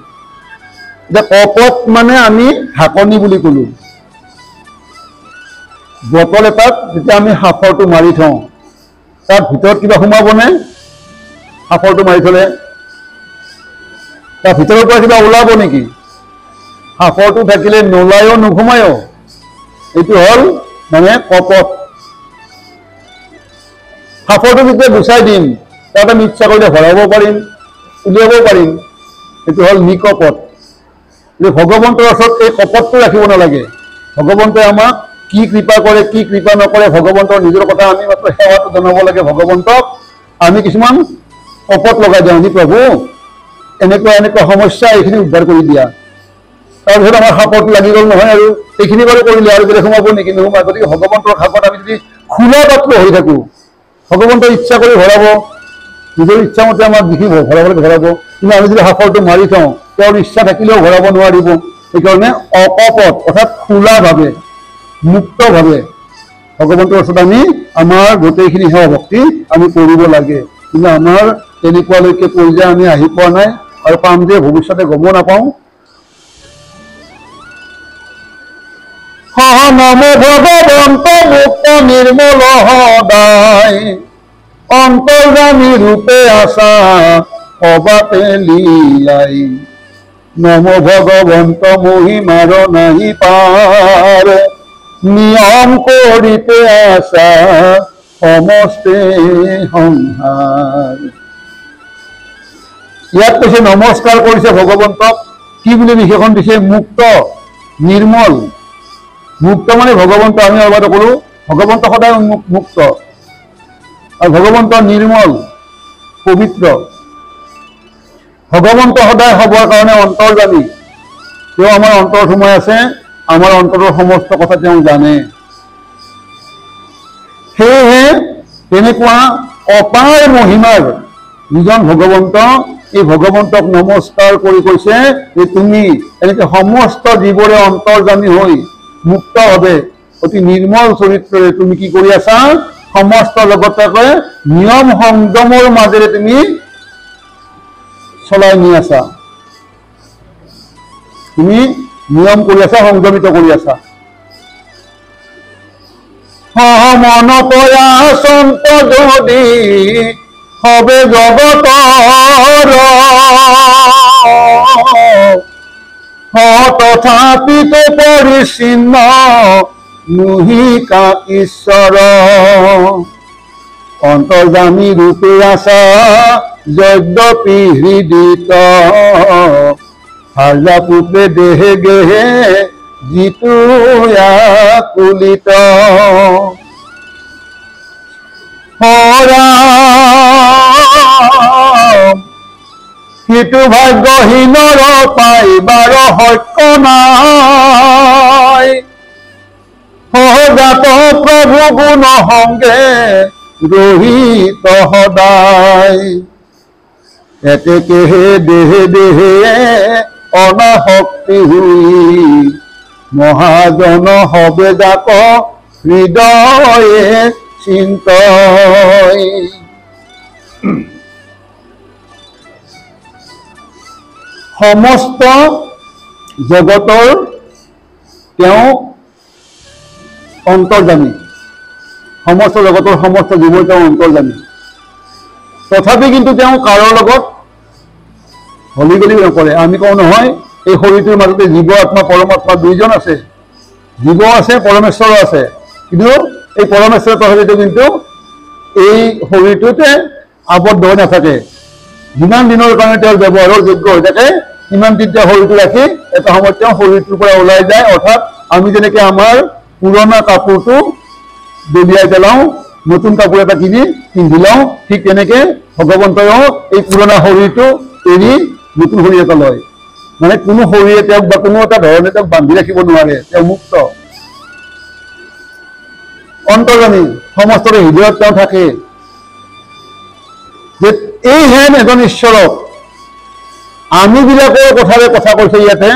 যে কপট মানে আমি ঢাকনি বুলি ক'লো। বটল এটাত যেতিয়া আমি সাঁফৰটো মাৰি থওঁ, তাৰ ভিতৰত কিবা সোমাবনে? সাঁফৰটো মাৰি থলে তাৰ ভিতৰৰ পৰা কিবা ওলাব নেকি? সাঁফৰটো থাকিলে নোলায়ো নোসোমায়ো। এইটো হ'ল মানে কপট। সাঁফৰটো যেতিয়া গুচাই দিম, তাত আমি ইচ্ছা কৰিলে ভৰাব পাৰিম, উলিয়াব পাৰিম। এইটো হ'ল নিকপট। ভগৱন্তৰ ওচৰত এই কপটটো ৰাখিব নালাগে। ভগৱন্তই আমাক কি কৃপা কৰে, কি কৃপা নকৰে, ভগৱন্তৰ নিজৰ কথা আমি মাত্ৰ সেৱাটো জনাব লাগে ভগৱন্তক। আমি কিছুমান কপট লগাই দিওঁ, যি প্ৰভু এনেকুৱা এনেকুৱা সমস্যা, এইখিনি উদ্ধাৰ কৰি দিয়া। তাৰপিছত আমাৰ সাঁপৰটো লাগি গ'ল নহয়, আৰু এইখিনি বাৰু কৰিলে আৰু বেলেগ সোমাব নেকি? নোসোমায়। গতিকে ভগৱন্তৰ সাঁপত আমি যদি খোলা তত্ত্ব হৈ থাকোঁ, ভগৱন্তই ইচ্ছা কৰি ভৰাব, নিজৰ ইচ্ছামতে আমাক দেখি ভৰাবলৈ ভৰাব। কিন্তু আমি যদি সাঁফৰটো মাৰি থওঁ, তেওঁৰ ইচ্ছা থাকিলেও ভৰাব নোৱাৰিব। সেইকাৰণে অকপট অৰ্থাৎ খোলাভাৱে, মুক্তভাৱে ভগৱন্তৰ ওচৰত আমি আমাৰ গোটেইখিনি সেৱা ভক্তি আমি কৰিব লাগে। কিন্তু আমাৰ তেনেকুৱালৈকে পৰ্যায় আমি আহি পোৱা নাই, আৰু পাম যে ভৱিষ্যতে গম নাপাওঁ। নম ভগৱন্ত মুক্ত নিৰ্মল সদায়, অন্তৰ্যামী ৰূপে আছা সবাতে লীলাই, নম ভগৱন্ত মহিমাৰ নাহি পাৰ, নিয়ম কৰিতে আছা সমস্তে সংসাৰ। ইয়াত কৈছে নমস্কাৰ কৰিছে ভগৱন্তক। কি বুলি বিশেষণ দিছে? মুক্ত, নিৰ্মল। মুক্ত মানে ভগৱন্ত। আমি অলপ কলো ভগৱন্ত সদায় মুক্ত, আৰু ভগৱন্ত নিৰ্মল, পবিত্ৰ। ভগৱন্ত সদায় হবৰ কাৰণে অন্তৰ্যামী। তেওঁ আমাৰ অন্তৰত সোমাই আছে, আমাৰ অন্তৰৰ সমস্ত কথা তেওঁ জানে। সেয়েহে তেনেকুৱা অপাৰ মহিমাৰ যিজন ভগৱন্ত, এই ভগৱন্তক নমস্কাৰ কৰি কৈছে যে তুমি এনেকে সমস্ত জীৱৰে অন্তৰ্যামী হৈ মুক্তভাৱে অতি নিৰ্মল চৰিত্ৰৰে তুমি কি কৰি আছা? সমস্ত জগতকে নিয়ম সংযমৰ মাজেৰে তুমি চলাই নি আছা। তুমি নিয়ম কৰি আছা, সংযমিত কৰি আছা। মন তয়া সন্ত যদি হবে জগতৰ, তথাপিতো পৰিচ্ছিন্ন নুহিকা ঈশ্বৰ, অন্তৰ্যামী ৰূপে আছা যদ্যপি হৃদিত, হাৰ্যা পুত্ৰে দেহে গেহে যিটো আকুলিত সিটো ভাগ্যহীনৰ পাইবাৰ সক্য নাই সহজাত প্ৰভু গুণ সংগে ৰহিত সদায় এতেকেহে দেহে দেহে অনাশক্তি হুই মহাজন হবে যাক হৃদয়ে চিন্তয় সমস্ত জগতৰ তেওঁ অন্তৰ্যামী সমস্ত জগতৰ সমস্ত জীৱৰ তেওঁ অন্তৰ্যামী তথাপি কিন্তু তেওঁ কাৰো লগত হলি গলি নকৰে আমি কওঁ নহয় এই শৰীৰটোৰ মাজতে জীৱ আত্মা পৰমাত্মা দুইজন আছে জীৱ আছে পৰমেশ্বৰ আছে কিন্তু এই পৰমেশ্বৰ তথাপিতো কিন্তু এই শৰীৰটোতে আবদ্ধ হৈ নাথাকে যিমান দিনৰ কাৰণে তেওঁৰ ব্যৱহাৰৰ যোগ্য হৈ থাকে সিমান দিন তেওঁ শৰীৰটো ৰাখি এটা সময়ত তেওঁ শৰীৰটোৰ পৰা ওলাই যায় অৰ্থাৎ আমি যেনেকৈ আমাৰ পুৰণা কাপোৰটো দলিয়াই পেলাওঁ নতুন কাপোৰ এটা কিনি পিন্ধি লওঁ ঠিক তেনেকৈ ভগৱন্তয়েও এই পুৰণা শৰীৰটো এৰি নতুন শৰীৰ এটা লয় মানে কোনো শৰীৰে তেওঁক বা কোনো এটা ধৰণে তেওঁক বান্ধি ৰাখিব নোৱাৰে তেওঁ মুক্ত অন্তৰ্যামী সমস্তৰে হৃদয়ত তেওঁ থাকে যে এই হেন এজন ঈশ্বৰক আমিবিলাকৰ কথাৰে কথা কৈছে ইয়াতে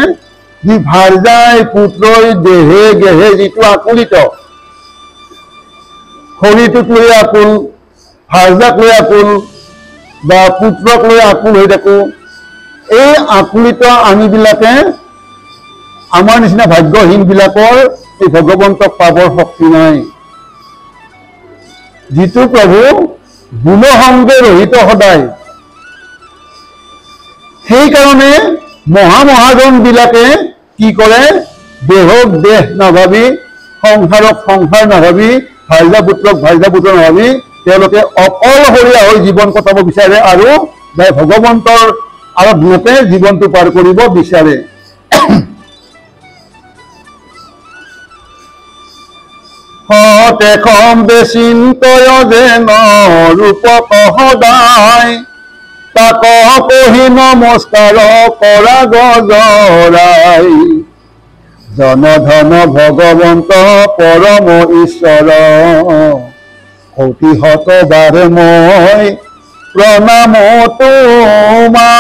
যি ভাৰ্যাই পুত্ৰই দেহে গেহে যিটো আকুলিত শৰীৰটোক লৈ আকুল ভাৰ্যাক লৈ আকুল বা পুত্ৰক লৈ আকুল হৈ থাকো এই আকুলিত আমিবিলাকে আমাৰ নিচিনা ভাগ্যহীনবিলাকৰ এই ভগৱন্তক পাবৰ শক্তি নাই যিটো প্ৰভু গুণ সংগে ৰহিত সদায় সেইকাৰণে মহামহাজনবিলাকে কি কৰে দেহক দেহ নাভাবি সংসাৰক সংসাৰ নাভাবি ভাৰ্যা পুত্ৰক ভাৰ্যা পুত্ৰ নাভাবি তেওঁলোকে অকলশৰীয়া হৈ জীৱন কটাব বিচাৰে আৰু ভগৱন্তৰ আৰাধনাতে জীৱনটো পাৰ কৰিব বিচাৰে সতে চিন্তয় যেন ৰূপক সদায় তাক পঢ়ি নমস্কাৰ কৰা গজৰাই জন ধন ভগৱন্ত পৰম ঈশ্বৰ কোটিশত বাৰ মই প্ৰণাম তোমাৰ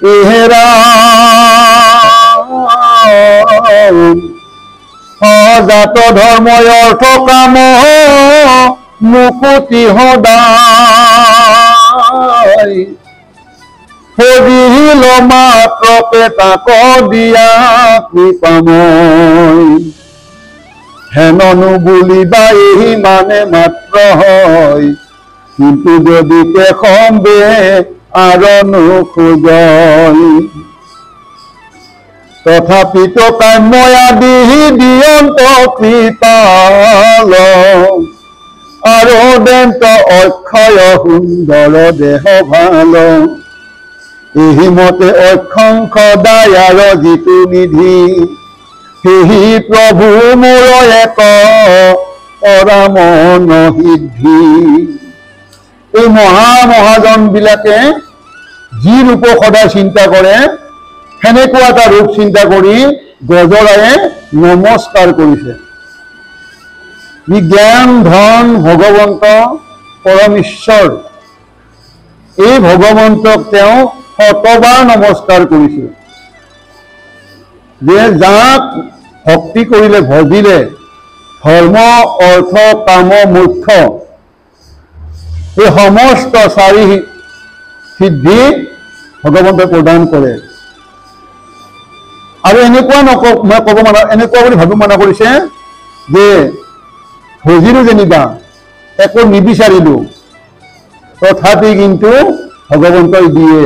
ইহেৰা সজাত ধৰ্ময় অৰ্থ কাম মুকুতি সদায় সজিল মাত্ৰকে তাক দিয়া কৃপাময় হেননো বুলিবা এই মানে মাত্ৰ হয় কিন্তু যদি কেশম্বে আৰনো খোজয় তথাপিতো কাম্যয়াদি দিয়ন্ত কৃপাল আৰু দেন্ত অক্ষয় সুন্দৰ দেহ ভাল এই মতে অক্ষংখ দায়াৰ যিটো নিধি সেই প্ৰভু মোৰ এক পৰমন সিদ্ধি এই মহামহাজনবিলাকে যি ৰূপ সদায় চিন্তা কৰে সেনেকুৱা এটা ৰূপ চিন্তা কৰি গজৰায়ে নমস্কাৰ কৰিছে জ্ঞান ধন ভগৱন্ত পৰমেশ্বৰ এই ভগৱন্তক তেওঁ শতবাৰ নমস্কাৰ কৰিছে যে যাক ভক্তি কৰিলে ভজিলে ধৰ্ম অৰ্থ কাম মোক্ষ এই সমস্ত চাৰি সিদ্ধি ভগৱন্তই প্ৰদান কৰে আৰু এনেকুৱা মই ক'ব মানা এনেকুৱা বুলি ভাবি মানা কৰিছে যে ভজিলো যেনিবা একো নিবিচাৰিলো তথাপি কিন্তু ভগৱন্তই দিয়ে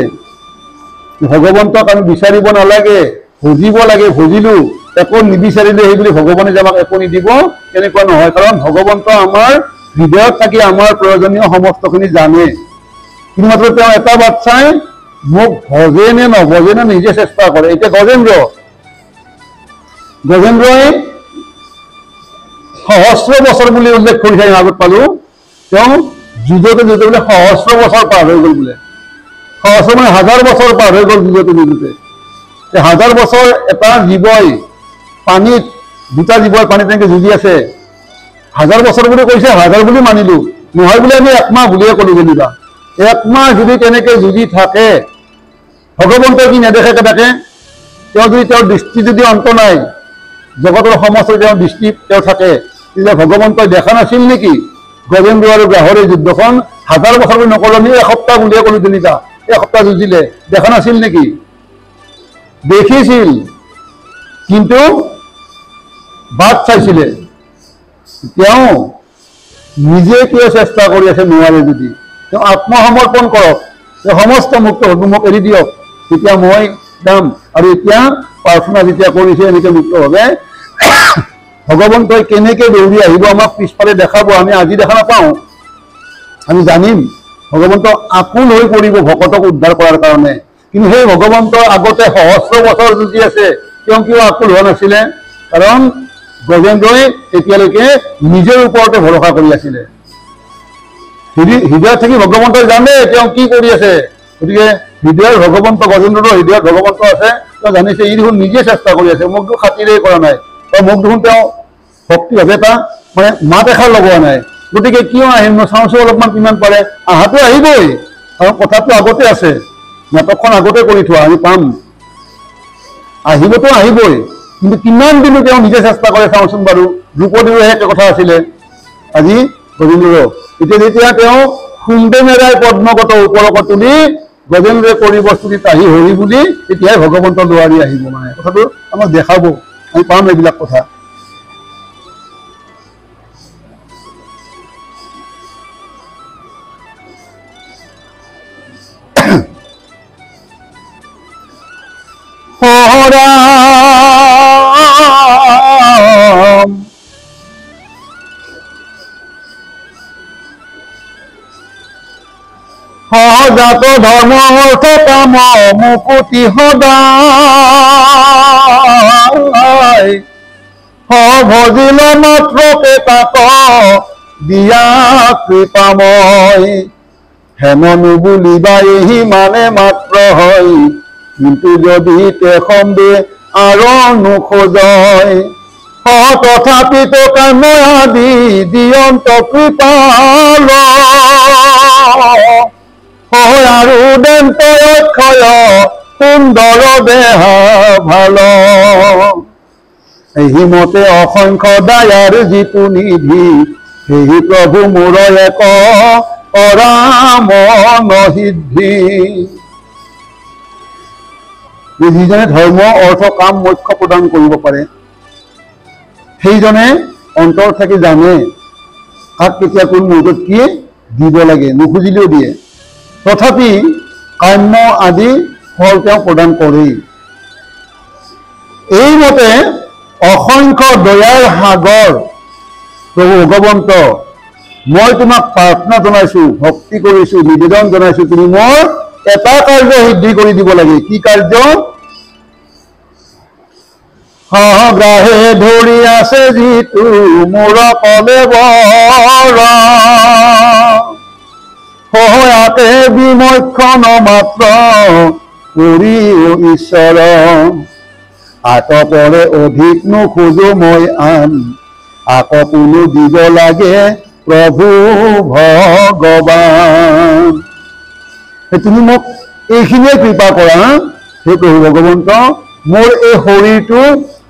ভগৱন্তক আমি বিচাৰিব নালাগে ভজিব লাগে ভজিলো একো নিবিচাৰিলে সেই বুলি ভগৱানে যে আমাক একো নিদিব তেনেকুৱা নহয় কাৰণ ভগৱন্ত আমাৰ হৃদয়ত থাকি আমাৰ প্ৰয়োজনীয় সমস্তখিনি জানে কিন্তু মাত্ৰ তেওঁ এটা বাট চাই মোক ভজে নে নভজে নে নিজে চেষ্টা কৰে। এতিয়া গজেন্দ্ৰই সহস্ৰ বছৰ বুলি উল্লেখ কৰিছে, আমি আগত পালো। তেওঁ যুঁজতে বোলে সহস্ৰ বছৰ পাৰ হৈ গ'ল বোলে। সহস্ৰ মানে 1000 বছৰ পাৰ হৈ গ'ল যুঁজতে। 1000 বছৰ এটা জীৱই পানীত, দুটা জীৱই পানীত তেনেকে যুঁজি আছে। 1000 বছৰ বুলি কৈছে, 1000 বুলি মানিলো, নহয় বোলে আমি 1 মাহ বুলিয়ে কলো যেনিবা। 1 মাহ যদি তেনেকে যুঁজি থাকে, ভগৱন্তই কি নেদেখে থাকে? তেওঁ যদি তেওঁৰ দৃষ্টি যদি অন্ত নাই, জগতৰ সমস্ত তেওঁৰ দৃষ্টি তেওঁ থাকে, তেতিয়া ভগৱন্তই দেখা নাছিল নেকি গজেন্দ্ৰ আৰু গ্ৰাহৰে যুদ্ধখন? 1000 বছৰ বুলি নকলো, আমি 1 সপ্তাহ বুলিয়ে কলো যেনিবা। 1 সপ্তাহ যুঁজিলে, দেখা নাছিল নেকি? দেখিছিল, কিন্তু বাট চাইছিলে। তেওঁ নিজে কিয় চেষ্টা কৰি আছে? নোৱাৰে যদি তেওঁ আত্মসমৰ্পণ কৰক, তেওঁ সমস্ত মুক্ত হ'ব, মোক এৰি দিয়ক, তেতিয়া মই যাম। আৰু এতিয়া প্ৰাৰ্থনা যেতিয়া কৰিছে এনেকে মুক্তভাৱে, ভগৱন্তই কেনেকে দৌৰি আহিব আমাক পিছফালে দেখাব। আমি আজি দেখা নাপাওঁ, আমি জানিম ভগৱন্ত আকুল হৈ পৰিব ভকতক উদ্ধাৰ কৰাৰ কাৰণে। কিন্তু সেই ভগৱন্তৰ আগতে সহস্ৰ বছৰ যুঁজি আছে, তেওঁ কিয় আকুল হোৱা নাছিলে? কাৰণ গজেন্দ্ৰই এতিয়ালৈকে নিজৰ ওপৰতে ভৰসা কৰি আছিলে। হৃদয়ত থাকি ভগৱন্তই জানে তেওঁ কি কৰি আছে। গতিকে হৃদয়ৰ ভগৱন্ত, গজেন্দ্ৰৰ হৃদয়ত ভগৱন্ত আছে। তেওঁ জানিছে ই দেখোন নিজে চেষ্টা কৰি আছে, মোকতো খাতিৰেই কৰা নাই, বা মোক দেখোন তেওঁ ভক্তিভাৱে এটা মানে মাত এষাৰ লগোৱা নাই। গতিকে কিয় আহিম ন, চাওঁচোন অলপমান কিমান পাৰে। আহাতো আহিবই, কাৰণ কথাটো আগতে আছে, নাটকখন আগতে কৰি থোৱা, আমি পাম। আহিবতো আহিবই, কিন্তু কিমান দিনো তেওঁ নিজে চেষ্টা কৰে চাওঁচোন বাৰু। দ্ৰুপদীৰো একে কথা আছিলে, আজি গজেন্দ্ৰৰ। এতিয়া যেতিয়া তেওঁ সুন্দে মেৰাই পদ্মগত ওপৰক তুলি গজেন্দ্ৰই কৰিব স্তুতি তাহি হৰি বুলি, তেতিয়াই ভগৱন্ত দুৱাৰী আহিব। মানে কথাটো আমাক দেখাব, আমি পাম এইবিলাক কথা। সহজাত ধৰ্ম অৰ্থ কাম মুকুতি সদায়, ভজিল মাত্ৰকে তাক দিয়া কৃপাময়। হেন নুবুলিবা এহি মানে মাত্ৰ হয়, কিন্তু যদি তে সম্বে আৰু নোখোজয়। তথাপিতো কাম আদি দিয়ন্ত কৃপাল, আৰু দেন্ত অক্ষয় সুন্দৰ দেহা ভাল। এই মতে অসংখ্য দায়াৰ যিটো নিধি, সেই প্ৰভু মোৰ এক অৰাম সিদ্ধি। যিজনে ধৰ্ম অৰ্থ কাম মোক্ষ প্ৰদান কৰিব পাৰে, সেইজনে অন্তৰ থাকি জানে কাক কেতিয়া কোন মুহূৰ্তত কি দিব লাগে, নুখুজিলেও দিয়ে। তথাপি কাম্য আদি ফল তেওঁ প্ৰদান কৰেই। এইমতে অসংখ্য দয়াৰ সাগৰ প্ৰভু ভগৱন্ত, মই তোমাক প্ৰাৰ্থনা জনাইছো, ভক্তি কৰিছো, নিবেদন জনাইছো, তুমি মোৰ এটা কাৰ্য সিদ্ধি কৰি দিব লাগে। কি কাৰ্য? গ্ৰাহে ধৰি আছে যিটো মোৰ কলে বৰ, সহায়তে বিমক্ষণ মাত্ৰ কৰি ঈশ্বৰ। আতপৰে অধিক নোখোজো মই আন, আকৌ কোনো দিব লাগে প্ৰভু ভগৱান। তুমি মোক এইখিনিয়ে কৃপা কৰা হে প্ৰভু ভগৱন্ত। মোৰ এই শৰীৰটো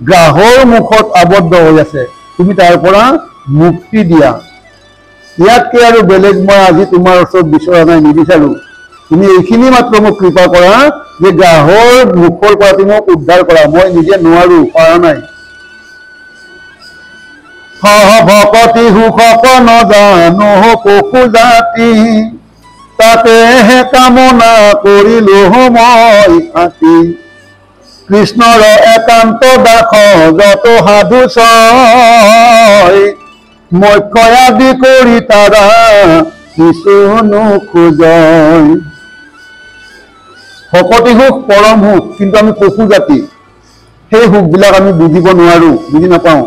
গ্ৰাহৰ মুখত আবদ্ধ হৈ আছে, তুমি তাৰ পৰা মুক্তি দিয়া। ইয়াতকে আৰু বেলেগ মই আজি তোমাৰ ওচৰত বিচৰা নাই, নিবিচাৰো। তুমি এইখিনি মাত্ৰ মোক কৃপা কৰা যে গ্ৰাহৰ মুখৰ পৰা তুমি মোক উদ্ধাৰ কৰা। মই নিজে নোৱাৰো, পৰা নাই। ভকতি সুখক নজানো পশু জাতি, তাতেহে কামনা কৰিলো মই আতি। কৃষ্ণৰ একান্ত দাস যত সাধু ছয়, মক্ষয় আদি কৰি তাৰা কিছু নোখোজয়। ভকতি সুখ পৰম সুখ, কিন্তু আমি পশু জাতি, সেই সুখবিলাক আমি বুজিব নোৱাৰো, বুজি নাপাওঁ।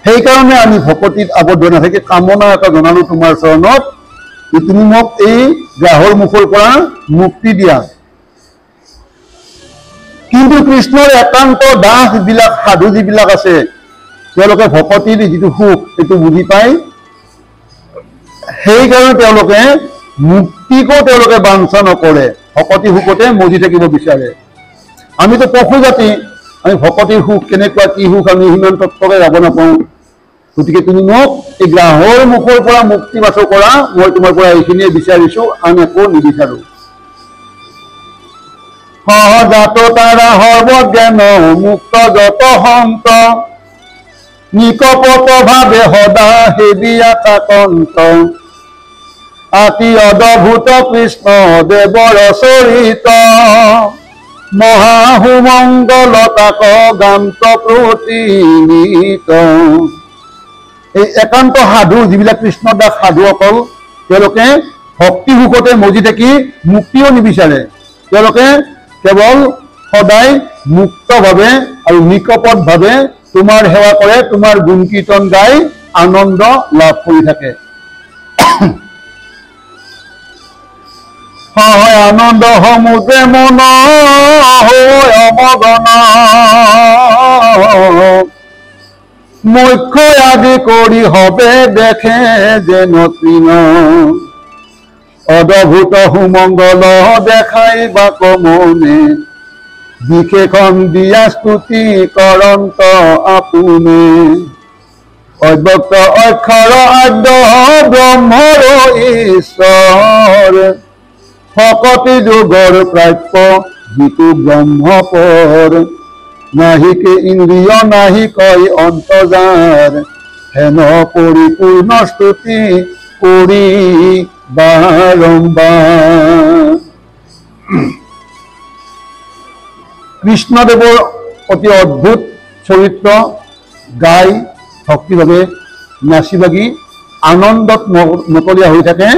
সেইকাৰণে আমি ভকতিত আবদ্ধ নাথাকি কামনা এটা জনালো তোমাৰ চৰণত, যে তুমি মোক এই গ্ৰাহৰ মুখৰ পৰা মুক্তি দিয়া। কিন্তু কৃষ্ণৰ একান্ত দাস বিলাক, সাধু যিবিলাক আছে, তেওঁলোকে ভকতিৰ যিটো সুখ সেইটো বুজি পায়। সেইকাৰণে তেওঁলোকে মুক্তিকো তেওঁলোকে বাঞ্ছা নকৰে, ভকতি সুখতে মজি থাকিব বিচাৰে। আমিতো পশু জাতি, আমি ভকতিৰ সুখ কেনেকুৱা কি সুখ আমি সিমান তত্ত্বকে যাব নাপাওঁ। গতিকে তুমি মোক এই গ্ৰাহৰ মুখৰ পৰা মুক্তি বাছৰ কৰা, মই তোমাৰ পৰা এইখিনিয়ে বিচাৰিছো, আন একো নিবিচাৰো। সহজাত তাৰা সৰ্বজ্ঞান মুক্ত যত সন্ত, নিকপট ভাৱে সদা সেবিয়া কাকন্ত, আতি অদ্ভুত কৃষ্ণ দেৱৰ চৰিত, মহাসুমংগল তাক গান্ত প্ৰতিনিত। এই একান্ত সাধু যিবিলাক কৃষ্ণদাস সাধুসকল, তেওঁলোকে ভক্তি সুখতে মজি থাকি মুক্তিও নিবিচাৰে। তেওঁলোকে কেৱল সদায় মুক্তভাৱে আৰু নিকপটভাৱে তোমাৰ সেৱা কৰে, তোমাৰ গুণ কীৰ্তন গাই আনন্দ লাভ কৰি থাকে। হয় আনন্দ সমুদ্ৰে মন হৈ অমগন, মুখ্য আদি কৰি হবে দেখে যেন তৃণ, অদ্ভুত সুমংগল দেখাই বাক মনে, বিশেষণ দিয়া স্তুতি কৰন্ত আপোনে, অব্যক্ত অক্ষৰ আদ্য ব্ৰহ্মৰ ঈশ্বৰ, ভকতি যোগৰ প্ৰাপ্য যিটো ব্ৰহ্মপৰ, নাহিকে ইন্দ্ৰিয় নাহি কয় অন্তজাৰ, হেন পৰিপূৰ্ণ স্তুতি কৰি বাৰম্বাৰ। কৃষ্ণদেৱৰ অতি অদ্ভুত চৰিত্ৰ গাই ভক্তিভাৱে নাচি বাগি আনন্দত মতলীয়া হৈ থাকে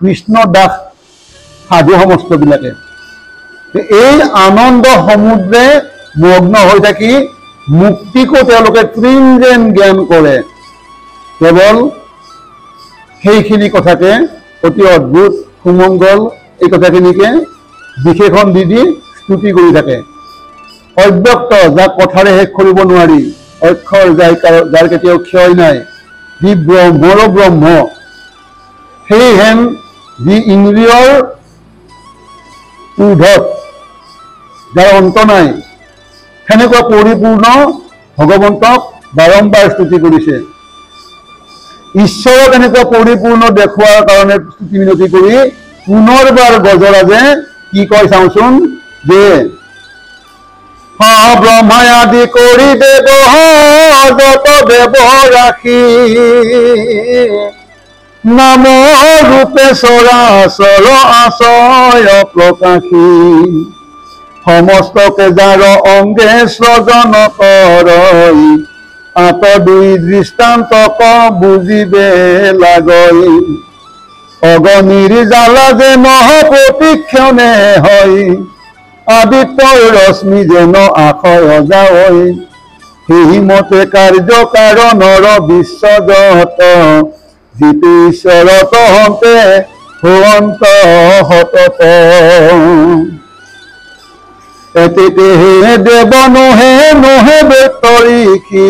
কৃষ্ণ দাস সাধু সমস্তবিলাকে। এই আনন্দ সমুদ্ৰে মগ্ন হৈ থাকি মুক্তিকো তেওঁলোকে তৃঞ্জেন জ্ঞান কৰে। কেৱল সেইখিনি কথাকে অতি অদ্ভুত সুমংগল এই কথাখিনিকে বিশেষণ দি দি স্তুতি কৰি থাকে। অব্যক্ত যাক কথাৰে শেষ কৰিব নোৱাৰি, অক্ষৰ যাৰ কেতিয়াও ক্ষয় নাই, যি ব্ৰহ্মৰ ব্ৰহ্ম, সেইহেন যি ইন্দ্ৰিয়ৰ ঊৰ্ধত, যাৰ অন্ত নাই, সেনেকুৱা পৰিপূৰ্ণ ভগৱন্তক বাৰম্বাৰ স্তুতি কৰিছে। ঈশ্বৰক এনেকুৱা পৰিপূৰ্ণ দেখুৱাৰ কাৰণে স্তুতি মিনতি কৰি পুনৰবাৰ গজৰাজে কি কয় চাওঁচোন, যে ব্ৰহ্মাই আদি কৰি দেৱ যত দেৱ ৰাখি, নাম ৰূপে চৰাচৰ আচয় প্ৰকাশী, সমস্তকে যাৰ অংগে সৃজন কৰই, আত দুই দৃষ্টান্তক বুজিবে লাগই, অগণিৰ জ্বালা যে নহ প্ৰতিক্ষণে হয়, আদিত্যৰ ৰশ্মি যেন আশয় যাৱই, সেই মতে কাৰ্য কাৰণৰ বিশ্বজত, যিটো ঈশ্বৰত হন্তে হোৱন্ত সতত, এতেহে দেৱ নহে নহে বেতৰিখি,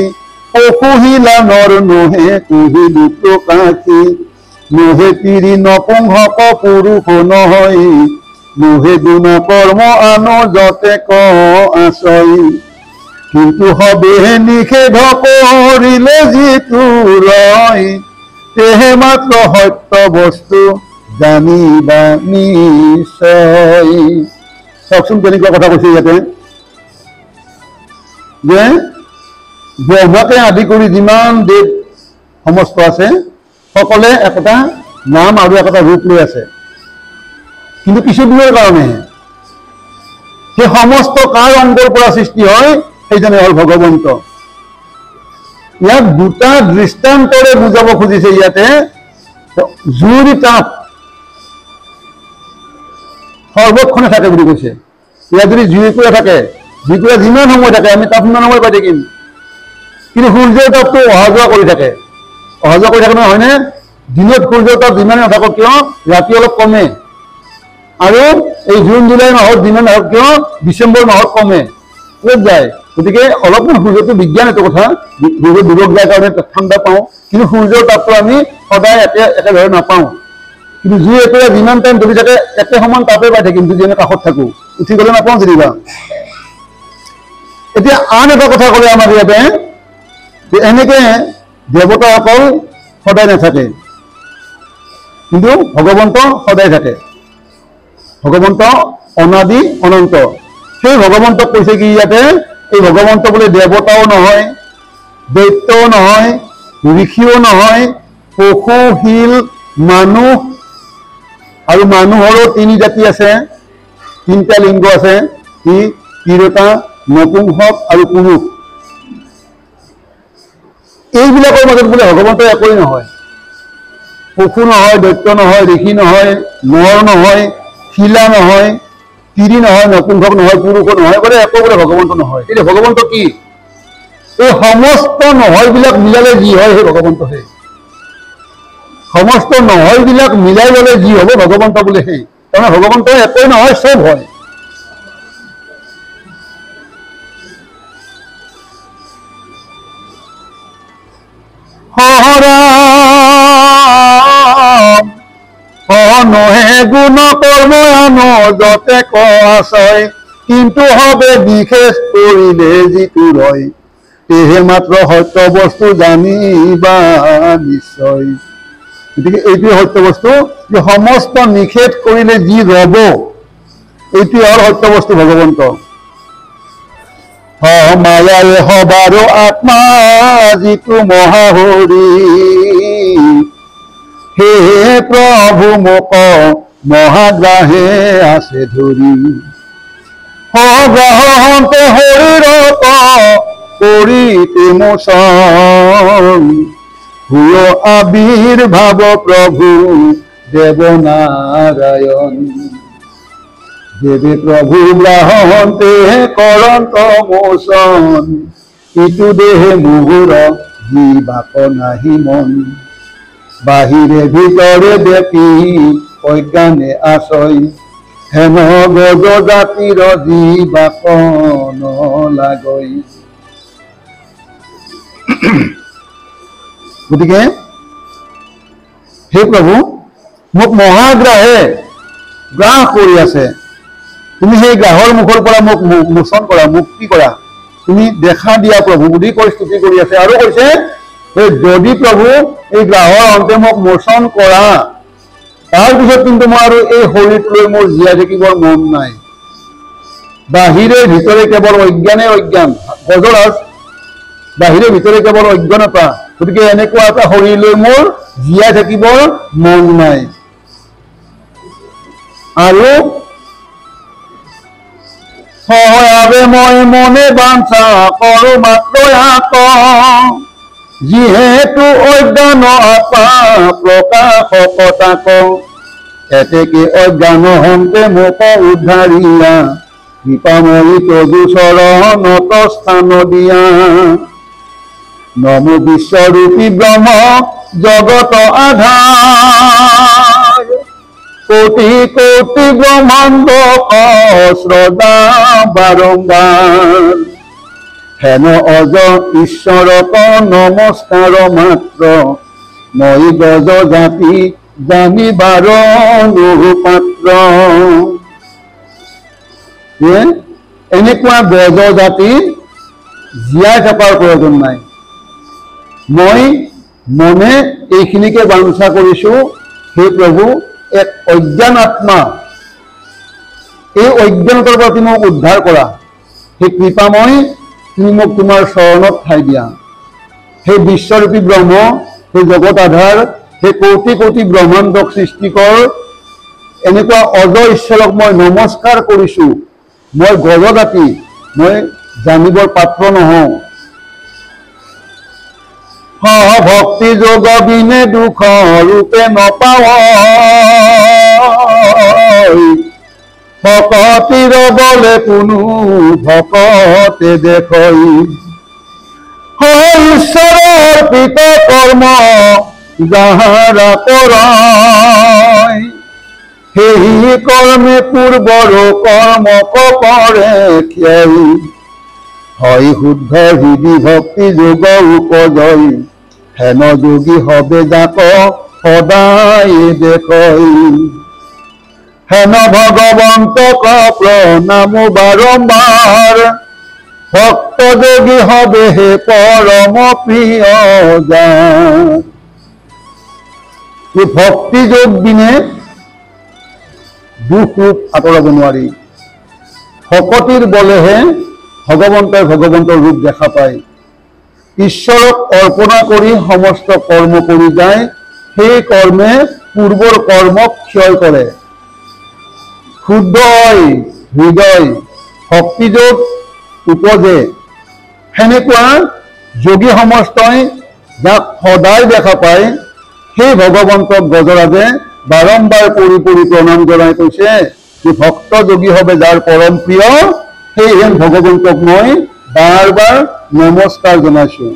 পশুহিলা নৰ নহে কুহিলো প্ৰকাশী, নহে তিৰি নপুংসক পুৰুষ নহয়, নহে গুণ কৰ্ম আন যতে ক আচই, কিন্তু হবে নিষেধ কৰিলে যিটো ৰয়, তেহে মাত্ৰ সত্য বস্তু জানিবা নিশ্চয়। চাওকচোন কেনেকুৱা কথা কৈছে ইয়াতে, যে ব্ৰহ্মাকে আদি কৰি যিমান দেৱ সমস্ত আছে, সকলে একোটা নাম আৰু একোটা ৰূপ লৈ আছে, কিন্তু কিছু দূৰৰ কাৰণে। সেই সমস্ত কাৰ অংগৰ পৰা সৃষ্টি হয়, সেইজনে হল ভগৱন্ত। ইয়াক দুটা দৃষ্টান্তৰে বুজাব খুজিছে ইয়াতে। জুইৰ তাপ সৰ্বক্ষণে থাকে বুলি কৈছে। ইয়াত যদি জুইকুৰা থাকে, জুইকুৰা যিমান সময় থাকে আমি তাত সিমান সময় পাই থাকিম। কিন্তু সূৰ্যৰ তাপটো অহা যোৱা কৰি থাকে নহয় হয়নে? দিনত সূৰ্যৰ তাপ যিমানে নাথাকক কিয় ৰাতি অলপ কমে, আৰু এই জুন জুলাই মাহত যিমান নাথাকক কিয় ডিচেম্বৰ মাহত কমে। ক'ত যায়? গতিকে অলপমান সূৰ্যটো বিজ্ঞান এইটো কথা, সূৰ্য দূৰত যায় কাৰণে ঠাণ্ডা পাওঁ, কিন্তু সূৰ্যৰ তাপটো আমি সদায় একেধৰণে নাপাওঁ। কিন্তু জুই একেবাৰে যিমান টাইম ধৰি থাকে একে সমান তাপে পাই থাকিম যদি আমি কাষত থাকোঁ, উঠি গ'লে নাপাওঁ যেনিবা। এতিয়া আন এটা কথা ক'লে আমাৰ ইয়াতে যে এনেকে দেৱতাসকল সদায় নাথাকে, কিন্তু ভগৱন্ত সদায় থাকে। ভগৱন্ত অনাদি অনন্ত। সেই ভগৱন্তক কৈছে কি ইয়াতে, এই ভগৱন্ত বোলে দেৱতাও নহয়, দৈত্যও নহয়, ঋষিও নহয়, পশু, শিল, মানুহ, আৰু মানুহৰো তিনি জাতি আছে, তিনিটা লিংগ আছে, কি তিৰোতা, নপুংসক আৰু পুৰুষ। এইবিলাকৰ মাজত বোলে ভগৱন্ত একোৱেই নহয়। পশু নহয়, দৈত্য নহয়, ঋষি নহয়, নৰ নহয়, শিলা নহয়, তিৰি নহয়, নপুংসক নহয়, পুৰুষো নহয়, বোলে একো বোলে ভগৱন্ত নহয়। এতিয়া ভগৱন্ত কি? এই সমস্ত নহয়বিলাক মিলালে যি হয় সেই ভগৱন্তহে। সমস্ত নহয়বিলাক মিলাই ল'লে যি হ'ব ভগৱন্ত বোলে সেই। তাৰমানে ভগৱন্ত একোৱেই নহয়, চব হয়। নহে গুণ কৰ্ম আনো যতে কয়, কিন্তু হবে বিশেষ কৰিলে যিটো ৰয়, সেহে মাত্ৰ সত্য বস্তু জানিবা নিশ্চয়। গতিকে এইটোৱে সত্য বস্তু, যে সমস্ত নিষেধ কৰিলে যি ৰব, এইটোৱে হ'ল সত্য বস্তু ভগৱন্ত। মায়াৰে সবাৰো আত্মা যিটো মহাহৰি, হে প্ৰভু মোক মহাগ্ৰাহে আছে ধৰি, সগ্ৰাহন্তে শৰীৰত কৰিতে মোচন, ভূয় আবিৰ্ভাৱ প্ৰভু দেৱনাৰায়ণ, দেৱে প্ৰভু গ্ৰাহন্তে কৰন্ত মোচন, ইটো দেহে মোহৰ জীৱাক নাহি মন, বাহিৰে ভিতৰে দেখি অজ্ঞানে আশ্ৰয়, হেন গজ জাতিৰ জীৱাক নলাগৈ। গতিকে হে প্ৰভু, মোক মহাগ্ৰাহে গ্ৰাস কৰি আছে, তুমি সেই গ্ৰাহৰ মুখৰ পৰা মোক মোচন কৰা, মুক্তি কৰা, তুমি দেখা দিয়া প্ৰভু বুলি কৈ স্তুতি কৰি আছে। আৰু কৈছে যদি প্ৰভু এই গ্ৰাহৰ অন্তে মোক মোচন কৰা, তাৰপিছত কিন্তু মই আৰু এই শৰীৰটো লৈ মোৰ জীয়াই থাকিবৰ মন নাই। বাহিৰে ভিতৰে কেৱল অজ্ঞানে অজ্ঞান, গজৰ অৰ্থ বাহিৰে ভিতৰে কেৱল অজ্ঞানতা। গতিকে এনেকুৱা এটা শৰীৰ লৈ মোৰ জীয়াই থাকিবৰ মন নাই। আৰু সহাৱে মই মনে বাঞ্ছা কৰো মাত্ৰ যিহেতু অজ্ঞান আত্মা প্ৰকাশকতা কওঁ, এতেকে অজ্ঞান হন্তে মোক উদ্ধাৰিয়া, কৃপাময়ী তজু চৰণত স্থান দিয়া। নমো বিশ্বৰূপী ব্ৰহ্ম জগত আধাৰ, কোটি কোটি ব্ৰহ্মাণ্ড শ্ৰদ্ধা বাৰম্বাৰ, হেন অজ ঈশ্বৰক নমস্কাৰ মাত্ৰ, মই গজ জাতি জানিবাৰ পাত্ৰ। এনেকুৱা গজ জাতি জীয়াই থকাৰ প্ৰয়োজন নাই। মই মনে এইখিনিকে বাঞ্ছা কৰিছো, হে প্ৰভু এক অজ্ঞান আত্মা, এই অজ্ঞানতাৰ পৰা তুমি মোক উদ্ধাৰ কৰা। সেই কৃপাময় তুমি মোক তোমাৰ চৰণত ঠাই দিয়া। সেই বিশ্বৰূপী ব্ৰহ্ম, সেই জগত আধাৰ, সেই কোটি কোটি ব্ৰহ্মাণ্ডক সৃষ্টি কৰ এনেকুৱা অজ ঈশ্বৰক মই নমস্কাৰ কৰিছো। মই গজ জাতি, মই জানিবৰ পাত্ৰ নহওঁ। ভক্তি যোগ বিনে দুখ ৰূপে নপাৱ, ভকতিৰ বলে কোনো ভকতে দেখই ঈশ্বৰৰ পিত কৰ্ম যাহাৰা কৰাই সেই কর্মে পূর্বর কর্ম করে ক্ষয় হয় শুদ্ধ হৃদি ভক্তি যোগ উপজয় হেন যোগী হবে যাক সদায় দেখই হেন ভগবন্তক প্রণাম বারম্বার ভক্ত যোগী হবে হে পরম প্রিয় যার এই ভক্তি যোগ দিনে দুখ রূপ আঁতৰাব নোৱাৰি ভকতিৰ বলেহে ভগৱন্তৰ ৰূপ দেখা পায় ঈশ্বৰক অৰ্পণা কৰি সমস্ত কৰ্ম কৰি যায় সেই কৰ্মে পূৰ্বৰ কৰ্মক ক্ষয় কৰে শুদ্ধ হৃদয় ভক্তিযোগ উপজে সেনেকুৱা যোগী সমস্তই যাক সদায় দেখা পায় সেই ভগৱন্তক গজৰাজে বাৰম্বাৰ পৰি পৰি প্ৰণাম জনাই কৈছে যে ভক্ত যোগী হবে যাৰ পৰম প্ৰিয় সেই হেন ভগৱন্তক মই বাৰ বাৰ নমস্কাৰ জনাইছো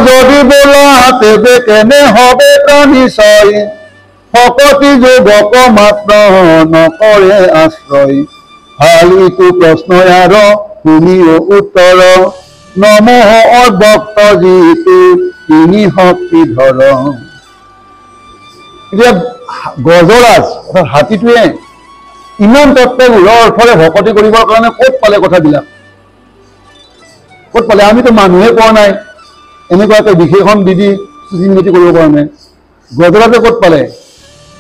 যদি বোলা তেবে কেনে হবে নিশ্চয় ভকতি যোগক মাত্ৰ নকৰে আশ্ৰয় ভাল ইটো প্ৰশ্ন আৰ শুনিও উত্তৰ নমঃ অভক্ত যিটো তিনি শক্তি ধৰ এতিয়া গজৰাজ অৰ্থাৎ হাতীটোৱে ইমান তত্ত্ববোধৰ অৰ্থৰে ভকতি কৰিবৰ কাৰণে ক'ত পালে কথাবিলাক ক'ত পালে আমিতো মানুহে পোৱা নাই এনেকুৱা এটা বিশেষণ দি চিন্তি কৰিব পৰা নাই গজৰাজে ক'ত পালে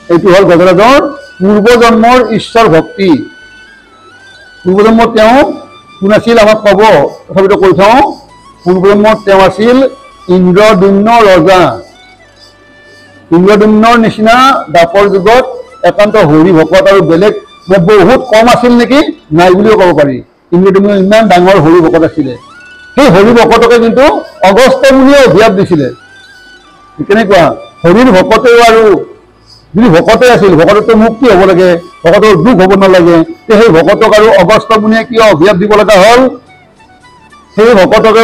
এইটো হ'ল গজৰাজৰ পূৰ্বজন্মৰ ঈশ্বৰ ভক্তি পূৰ্বজন্মত তেওঁ কোন আছিল আমাক ক'ব তথাপিতো কৈ থওঁ পূৰ্বজন্মত তেওঁ আছিল ইন্দ্ৰদুম্ন ৰজা ইন্দ্ৰদুম্নৰ নিচিনা দাপৰ যুগত একান্ত হৰি ভকত আৰু বেলেগ বহুত কম আছিল নেকি নাই বুলিও ক'ব পাৰি ইন্দ্ৰদুম্ন ইমান ডাঙৰ হৰি ভকত আছিলে সেই হৰি ভকতকে কিন্তু অগস্ত্য মুনিয়ে অভিশাপ দিছিলে কেনেকুৱা হৰিৰ ভকতেও আৰু যদি ভকতে আছিল ভকততো মুক্তি হ'ব লাগে ভকতৰ দুখ হ'ব নালাগে সেই ভকতক আৰু অগস্ত্য মুনিয়ে কিয় অভিশাপ দিব লগা হ'ল সেই ভকতকে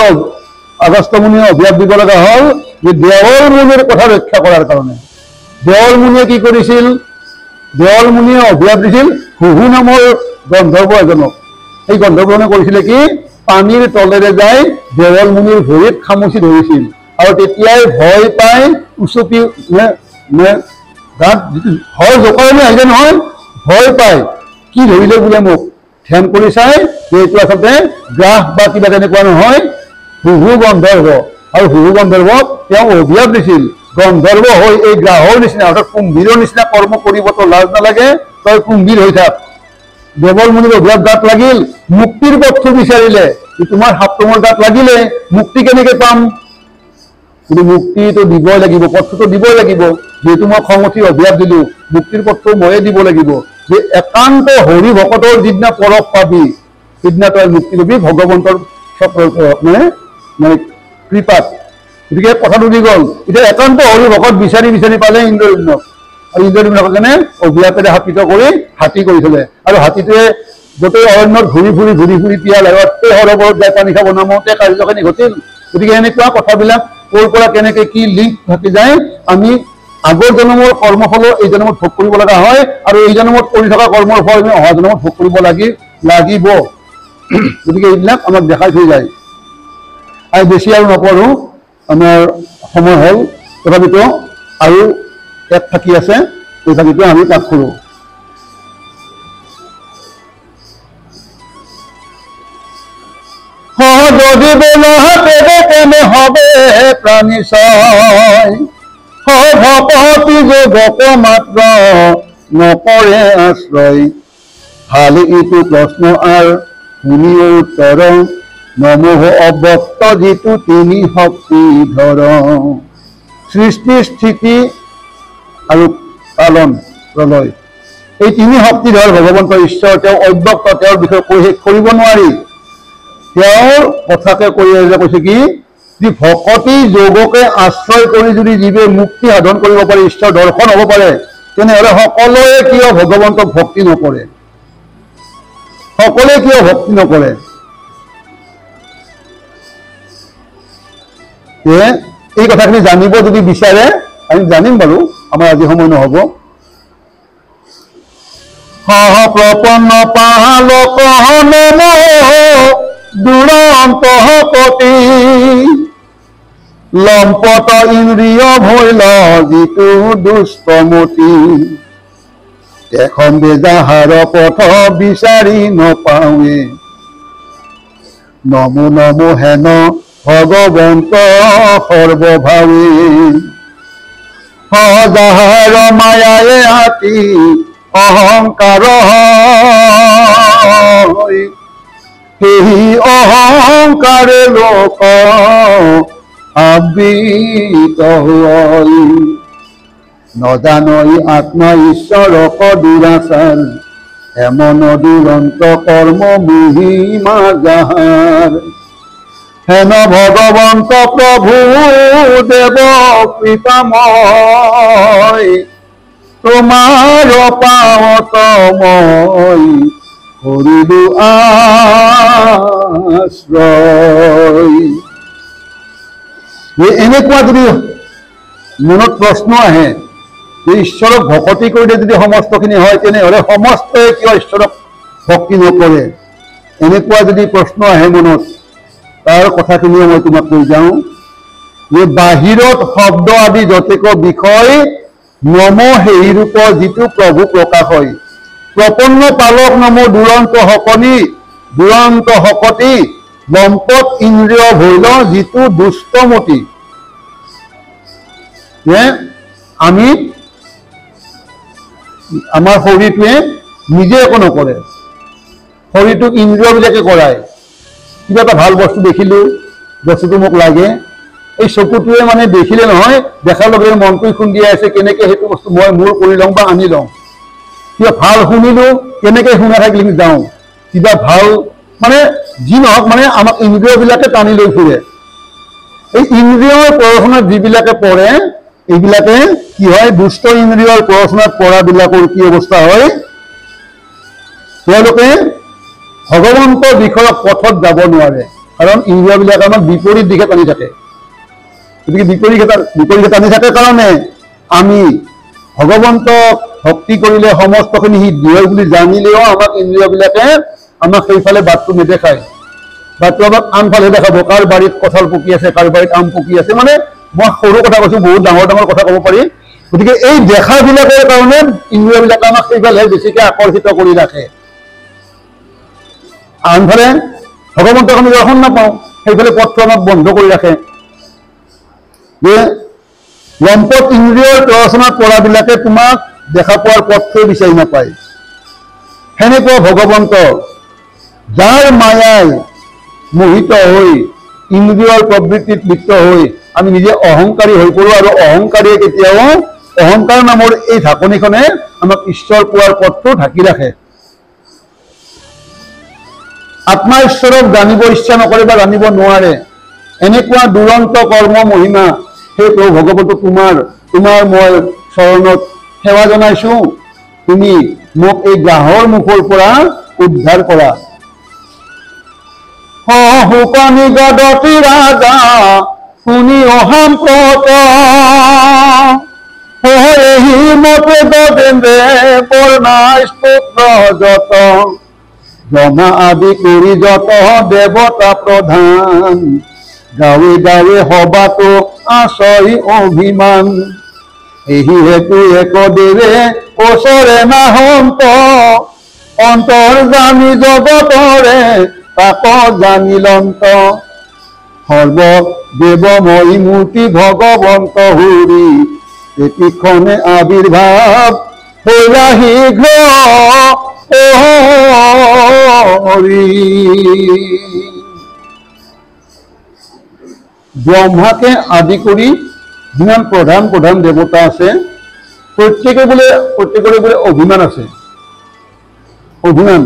অগস্ত্য মুনিয়ে অভিশাপ দিব লগা হ'ল যে দেৱল মুনিৰ কথা ৰক্ষা কৰাৰ কাৰণে দেৱল মুনিয়ে কি কৰিছিল দেৱল মুনিয়ে অভিশাপ দিছিল হুহু নামৰ গন্ধৰ্ব এজনক সেই গন্ধৰ্বজনে কৰিছিলে কি পানীৰ তলেৰে যাই দেৱল মুনিৰ ভৰিত খামুচি ধৰিছিল আৰু তেতিয়াই ভয় পাই উচপি গাত যিটো ভয় জোকাৰণি আহিলে নহয় ভয় পাই কি ধৰিলে বোলে মোক ধ্যান কৰি চাই যে এইটো আচলতে গ্ৰাস বা কিবা তেনেকুৱা নহয় হুহু গন্ধৰ্ব আৰু হুহু গন্ধৰ্বক তেওঁ অভিশাপ দিছিল গন্ধৰ্ব হৈ এই গ্ৰাহৰ নিচিনা অৰ্থাৎ কুম্ভীৰৰ নিচিনা কৰ্ম কৰিবতো লাজ নালাগে তই কুম্ভীৰ হৈ থাক দেৱল মুনিৰ অভিশাপ গাত লাগিল মুক্তিৰ পথটো বিচাৰিলে তোমাৰ সাপটোমৰ গাত লাগিলে মুক্তি কেনেকে পাম কিন্তু মুক্তিটো দিবই লাগিব পথটো দিবই লাগিব যেহেতু মই খং উঠি অভিশাপ দিলো মুক্তিৰ পথটো ময়ে দিব লাগিব যে একান্ত হৰি ভকতৰ যিদিনা পৰশ পাবি সিদিনা তই মুক্তি পাবি ভগৱন্তৰ মানে কৃপাত গতিকে কথাটো দি গ'ল এতিয়া একান্ত হৰি ভকত বিচাৰি বিচাৰি পালে ইন্দ্ৰদুম্নক আৰু ইন্দ্ৰদুম্নক কাৰণে অভিশাপেৰে হাতীত কৰি হাতী কৰি থলে আৰু হাতীটোৱে গোটেই অৰণ্যত ঘূৰি ফুৰি পিয়াল আৰু সৰোবৰত যাই পানী খাব নামোতে কাৰ্যখিনি ঘটিল গতিকে এনেকুৱা কথাবিলাক ক'ৰ পৰা কেনেকে কি লিংক থাকি যায় আমি আগৰ জন্মৰ কৰ্মফলো এই জন্মত ভোগ কৰিব লগা হয় আৰু এই জন্মত কৰি থকা কৰ্মৰ ফল আমি অহা জন্মত ভোগ কৰিব লাগিব গতিকে এইবিলাক আমাক দেখাই থৈ যায় আৰু বেছি আৰু নপঢ়ো আমাৰ সময় হ'ল তথাপিতো আৰু এক থাকি আছে এই থাকিটো আমি পাঠ কৰোঁ যদি বোলা তেবে কেনে হবে প্ৰাণীশয় ভকতি যোগক মাত্ৰ নকৰে আশ্ৰয় ভাল ইটো প্ৰশ্ন আৰ শুনিও উত্তৰ নমঃ অভক্ত যিটো তিনি শক্তি ধৰ সৃষ্টি স্থিতি আৰু পালন প্ৰলয় এই তিনি শক্তিধৰ ভগৱন্ত ঈশ্বৰ তেওঁ অভক্ত তেওঁৰ বিষয়ে কৈ শেষ কৰিব নোৱাৰি তেওঁৰ কথাকে কৈ আহিলে কৈছে কি যে ভকতি যোগকে আশ্ৰয় কৰি যদি জীৱে মুক্তি সাধন কৰিব পাৰে ঈশ্বৰ দৰ্শন হ'ব পাৰে তেনেহ'লে সকলোৱে কিয় ভগৱন্তক ভক্তি নকৰে? সকলোৱে কিয় ভক্তি নকৰে? এই কথাখিনি জানিব যদি বিচাৰে আমি জানিম বাৰু, আমাৰ আজি সময় নহ'ব। প্ৰপন্ন পালক নম দুৰন্ত পতি, লম্পট ইন্দ্ৰিয় ভৈল যিটো দুষ্টমতি, এখন বেজাহাৰ পথ বিচাৰি নপাৱে, নমো নমো হেন ভগৱন্ত সৰ্বভাৱে, যাহাৰ মায়ায়ে আতি অহংকাৰ, সেই অহংকাৰে লোক আবৃত হয়, নজানই আত্মা ঈশ্বৰক দুৰাচাৰ, এমন দুৰন্ত কৰ্ম মহিমা যাহাৰ, হেন ভগৱন্ত প্ৰভু দেৱ কৃপাময়, তোমাৰ পাৱত মই কৰিলো আশ্ৰয়। এনেকুৱা যদি মনত প্ৰশ্ন আহে যে ঈশ্বৰক ভকতি কৰিলে যদি সমস্তখিনি হয়, তেনেহ'লে সমস্তই কিয় ঈশ্বৰক ভক্তি নকৰে? এনেকুৱা যদি প্ৰশ্ন আহে মনত, তাৰ কথাখিনিও মই তোমাক কৈ যাওঁ যে বাহিৰত শব্দ আদি যতেক বিষয়, নম সেই ৰূপ যিটো প্ৰভু প্ৰকাশ হয়, প্ৰপন্ন পালক নম দুৰন্ত শকনি, দুৰন্ত শকতি, লম্পট ইন্দ্ৰিয় ভৈল যিটো দুষ্টমতি। আমি আমাৰ শৰীৰটোৱে নিজে একো নকৰে, শৰীৰটোক ইন্দ্ৰিয়বিলাকে কৰায়। কিবা এটা ভাল বস্তু দেখিলো, বস্তুটো মোক লাগে, এই চকুটোৱে মানে দেখিলে নহয়, দেখাৰ লগে লগে মনটোৱে খুন্দিয়াই আছে কেনেকে সেইটো বস্তু মই মোৰ কৰি লওঁ বা আনি লওঁ। কিবা ভাল শুনিলো, কেনেকে শুনা থাকিলে যাওঁ, কিবা ভাল মানে যি নহওক, মানে আমাক ইন্দ্ৰিয়বিলাকে টানি লৈ ফুৰে। এই ইন্দ্ৰিয়ৰ প্ৰদৰ্শনত যিবিলাকে পৰে, এইবিলাকে কি হয়, দুষ্ট ইন্দ্ৰিয়ৰ প্ৰদৰ্শনত পৰাবিলাকৰ কি অৱস্থা হয়, তেওঁলোকে ভগৱন্তৰ বিষয়ক পথত যাব নোৱাৰে, কাৰণ ইন্দ্ৰিয়বিলাক আমাক বিপৰীত দিশে টানি থাকে। গতিকে বিপৰীতে টানি থাকে কাৰণে আমি ভগৱন্তক ভক্তি কৰিলে সমস্তখিনি সিদ্ধি হয় বুলি জানিলেও আমাক ইন্দ্ৰিয়বিলাকে আমাক সেইফালে বাটটো নেদেখায়, বাটটো আমাক আনফালে দেখাব। কাৰ বাৰীত কঁঠাল পকি আছে, কাৰ বাৰীত আম পকি আছে, মানে মই সৰু কথা কৈছো, বহুত ডাঙৰ ডাঙৰ কথা ক'ব পাৰি। গতিকে এই দেখাবিলাকৰ কাৰণে ইন্দ্ৰিয়বিলাকে আমাক সেইফালে বেছিকে আকৰ্ষিত কৰি ৰাখে। আনফালে ভগৱন্তক আমি দৰ্শন নাপাওঁ, সেইফালে পথটো আমাক বন্ধ কৰি ৰাখে। যে লম্পট ইন্দ্ৰিয়ৰ প্ৰৰচনাত পৰাবিলাকে তোমাক দেখা পোৱাৰ পথটোৱে বিচাৰি নাপায়। সেনেকুৱা ভগৱন্ত, যাৰ মায়াই মোহিত হৈ ইন্দ্ৰিয়ৰ প্ৰবৃত্তিত লিপ্ত হৈ আমি নিজে অহংকাৰী হৈ পৰোঁ, আৰু অহংকাৰীয়ে কেতিয়াও, অহংকাৰ নামৰ এই ঢাকনিখনে আমাক ঈশ্বৰ পোৱাৰ পথটো ঢাকি ৰাখে। আত্মা ঈশ্বৰক জানিব ইচ্ছা নকৰে বা জানিব নোৱাৰে। এনেকুৱা দুৰন্ত কৰ্ম মহিমা সেই প্ৰভু ভগৱন্ত তোমাৰ মই চৰণত সেৱা জনাইছো, তুমি মোক এই গ্ৰাহৰ মুখৰ পৰা উদ্ধাৰ কৰা। শুকনি গদতি ৰাজা শুনি অসাম্প্ৰত, এহি মতে গজেন্দ্ৰে বৰ্ণাই স্তোত্ৰ যত, জমা আদি কৰি যত দেৱতা প্ৰধান, গাঁৱে গাঁৱে সবাতো আচৰি অভিমান, এহি হেতু একদেৱে ওচৰে নাহন্ত, অন্তৰ জানি জগতৰে তাক জানিলন্ত, সৰ্বদেৱময়ী মূৰ্তি ভগৱন্ত হুৰি, এতিক্ষণে আবিৰ্ভাৱ হৈলা শীঘ্ৰ হৰি। ব্ৰহ্মাকে আদি কৰি যিমান প্ৰধান প্ৰধান দেৱতা আছে, প্ৰত্যেকৰে বোলে অভিমান আছে। অভিমান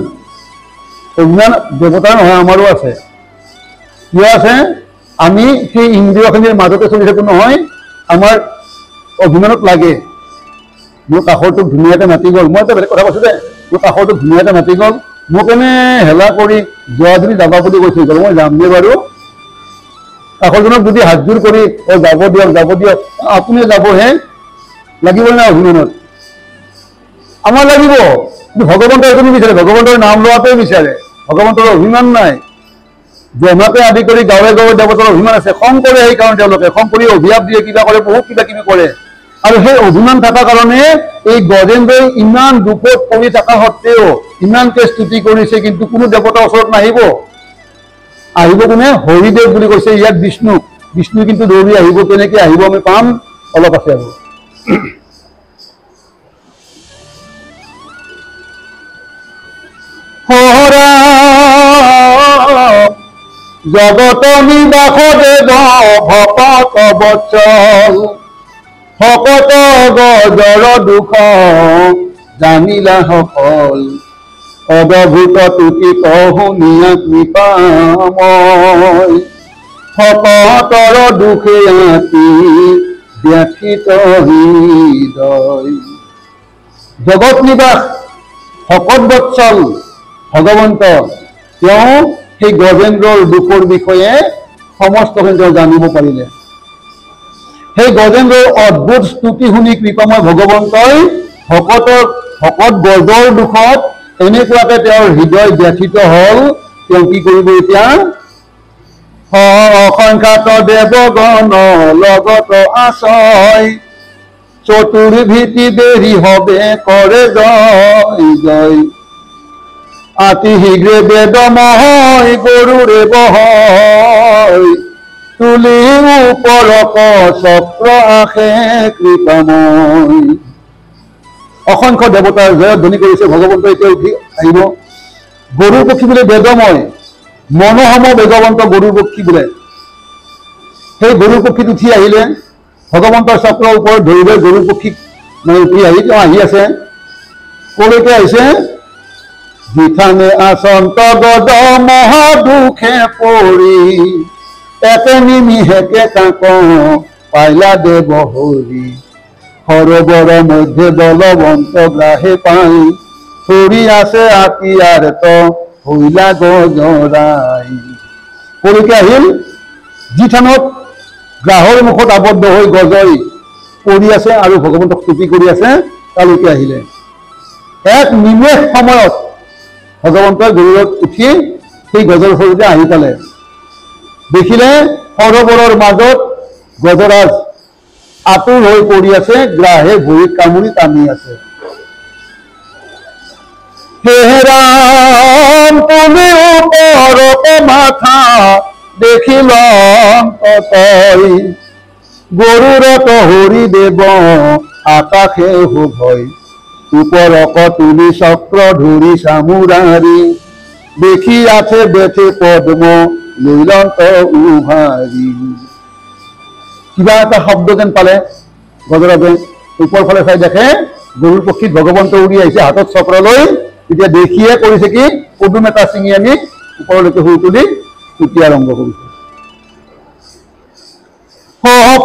দেৱতাৰ নহয়, আমাৰো আছে। কিয় আছে? আমি সেই ইন্দ্ৰিয়খিনিৰ মাজতে চলি থাকো নহয়, আমাৰ অভিমানত লাগে মোৰ কাষৰটোক ধুনীয়াকৈ মাতি গ'ল, মই এটা বেলেগ কথা কৈছোঁ দে, মোৰ কাষৰটোক ধুনীয়াকৈ মাতি গ'ল, মোক এনে হেলা কৰি যোৱা যদি যাবা বুলি কৈ থৈ গ'ল, মই যামনে বাৰু? কাষৰজনক যদি হাতযোৰ কৰি যাব দিয়ক, আপুনি যাবহে, লাগিব না অভিমানত? আমাৰ লাগিব, কিন্তু ভগৱন্তৰ একো নিবিচাৰে, ভগৱন্তৰ নাম লোৱাটোৱে বিচাৰে, ভগৱন্তৰ অভিমান নাই। ব্ৰহ্মাকে আদি কৰি গাঁৱে গাঁৱে দেৱতাৰ অভিমান আছে, খং কৰে, সেইকাৰণে তেওঁলোকে খং কৰি অভিশাপ দিয়ে, কিবা কৰে, বহুত কিবা কিবি কৰে। আৰু সেই অভিমান থকাৰ কাৰণে এই গজেন্দ্ৰই ইমান দুখত পৰি থকা সত্ত্বেও ইমানকে স্তুতি কৰিছে, কিন্তু কোনো দেৱতাৰ ওচৰত নাহিব। আহিব কোনে? হৰিদেৱ বুলি কৈছে ইয়াত বিষ্ণুক। বিষ্ণু কিন্তু দৌৰি আহিব, কেনেকে আহিব আমি পাম, অলপ আছে আৰু। জগত নিবাসদেৱ ভকত বৎসল, ভকত গজৰ দুখ জানিলা সকল, অদভূত তুতি শুনিয়া কৃপাময়, ভকতৰ দুখে আতি ব্যথিত হৃদয়। জগত নিবাস ভকত বৎসল ভগৱন্ত, তেওঁ সেই গজেন্দ্ৰৰ দুখৰ বিষয়ে সমস্তখিনি তেওঁ জানিব পাৰিলে। সেই গজেন্দ্ৰৰ অদ্ভুত স্তুতি শুনি কৃপাময় ভগৱন্তই ভকত গজৰ দুখত এনেকুৱাকে তেওঁৰ হৃদয় ব্যথিত হল, তেওঁ কি কৰিব এতিয়া? অসংখ্যাত দেৱগণ লগত আশ্ৰয়, চতুৰ্ভীতি দেৰি হবে কৰে জয় জয়, আতি শীঘ্ৰে বেদময় গৰুৰে বহয়, তুলি ওপৰক চক্ৰ আশে কৃপাময়। অসংখ্য দেৱতাৰ জয়ধ্বনি কৰিছে ভগৱন্ত, এতিয়া উঠি আহিব। গৰুৰ পক্ষী বোলে বেদময়, মনোসম বেদৱন্ত গৰুৰ পক্ষী বোলে। সেই গৰুৰ পক্ষীত উঠি আহিলে, ভগৱন্তৰ চক্ৰৰ ওপৰত ধৰি লৈ গৰুৰ পক্ষীক উঠি আহি তেওঁ আহি আছে। কলৈকে আহিছে? বিথানে আচন্ত গদ মহা দুখে পৰি, একে নিমিষেকে কাক পাইলা দেৱ হৰি, সৰোবৰ মধ্যে বলৱন্ত গ্ৰাহে পাই, ধৰি আছে আতিয়াৰ তো হইলা গজৰাই। কলৈকে আহিল? যি থানত গ্ৰাহৰ মুখত আবদ্ধ হৈ গজই পৰি আছে আৰু ভগৱন্তক স্তুতি কৰি আছে, তালৈকে আহিলে। এক নিমেষ সময়ত ভগৱন্তই গৰুৰত উঠি সেই গজৰ ওচৰতে আহি পালে। দেখিলে সৰোবৰৰ মাজত গজৰাজ আতুৰ হৈ পৰি আছে, গ্ৰাহে ভৰিত কামুৰি টানি আছে। হে ৰাম তুমি ওপৰত মাথা দেখিল তই, গৰুৰত হৰিদেৱ আকাশে ভয়, ওপৰক তুলি চক্ৰ ধৰি চামুৰাৰী, দেখি আছে বেঠে পদ্ম লৈলন্ত উভাৰি। কিবা এটা শব্দ যেন পালে গজৰাজে, ওপৰ ফালে চাই দেখে গৰুৰ পক্ষীত ভগৱন্ত উৰি আহিছে হাতত চক্ৰ লৈ। এতিয়া দেখিয়ে কৰিছে কি, পদুম এটা ছিঙি আনি ওপৰলৈকে শুই তুলি স্তুতি আৰম্ভ কৰিছে।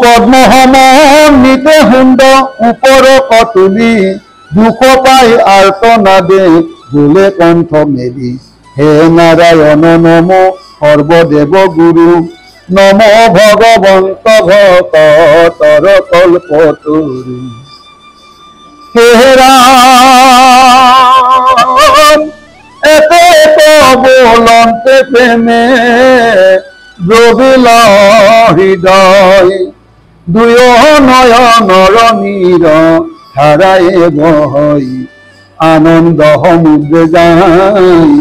পদ্ম সমন্বিতে সুন্দৰ ওপৰক তুলি, দুখ পাই আৰ্তনাদে বোলে কণ্ঠ মেলি, হে নাৰায়ণ নম সৰ্বদেৱ গুৰু, নম ভগৱন্ত ভকতৰ কল্পতৰু। হে ৰাম এতে বলন্তে প্ৰেমে দ্ৰবিল হৃদয়, দুয় নয়নৰ নীৰ ধাৰায়ে বহয়, আনন্দ সমুদ্ৰে যায়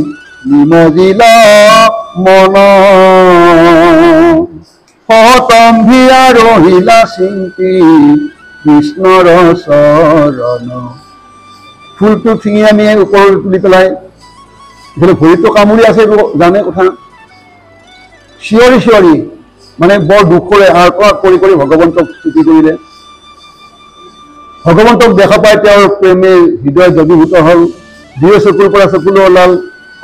নিমজিল মন, সতম্ভিয়া ৰহিলা চিন্তি কৃষ্ণৰ চৰণ। ফুলটো ছিঙি আনি ওপৰত তুলি পেলাই ইফালে ভৰিটো কামুৰি আছে, জানে কথা। চিঞৰি চিঞৰি মানে বৰ দুখৰে আৰ্তনাদ কৰি কৰি ভগৱন্তক স্তুতি কৰিলে। ভগৱন্তক দেখা পাই তেওঁৰ প্ৰেমে হৃদয় দ্ৰৱীভূত হল, দুয়ো চকুৰ পৰা চকুলো ওলাল,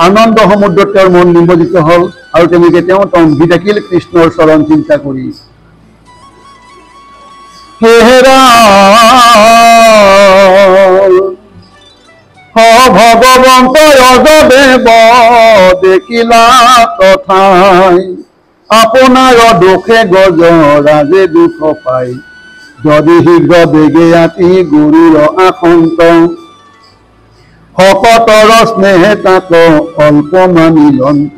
আনন্দ সমুদ্ৰত তেওঁৰ মন নিমজ্জিত হল, আৰু তেনেকে তেওঁ তম্ভি থাকিল কৃষ্ণৰ চৰণ চিন্তা কৰি। হে ৰাম ভগবন্ত ৰজদেৱ দেখিলা তথাই আপোনাৰ দুখে গজ ৰাজে দুখ পাই যদি শীঘ্ৰ বেগে আতি গুৰুৰ আসন্ত শকতৰ স্নেহে তাক অল্প মানিলন্ত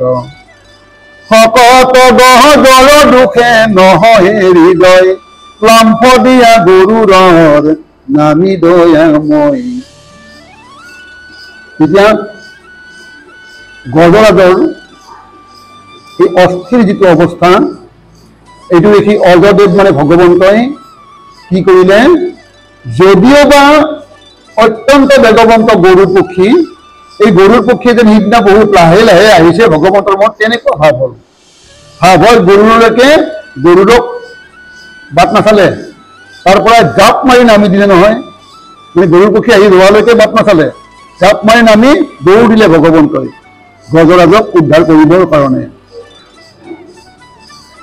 শকত গহজৰ দুখে নহয় হৃদয় ক্লাম্ফ দিয়া গুৰুৰৰ নামি দয়াময়। এতিয়া গজৰাজৰ এই অস্থিৰ যিটো অৱস্থা এইটো দেখি অজদেৱ মানে ভগৱন্তই কি কৰিলে, যদিও বা অত্যন্ত বেগৱন্ত গৰুৰ পক্ষী, এই গৰুৰ পক্ষী যেন সিদিনা বহুত লাহে লাহে আহিছে ভগৱন্তৰ মনত তেনেকুৱা ভাৱ হ'ল। ভাৱ হ'ল গৰুৰলৈকে গৰুৰক বাট নাচালে, তাৰ পৰা জাপ মাৰি নামি দিলে নহয়, মানে গৰুৰ পক্ষী আহি ৰোৱালৈকে বাট নাচালে, জাপ মাৰি নামি দৌৰ দিলে ভগৱন্তই গজৰাজক উদ্ধাৰ কৰিবৰ কাৰণে।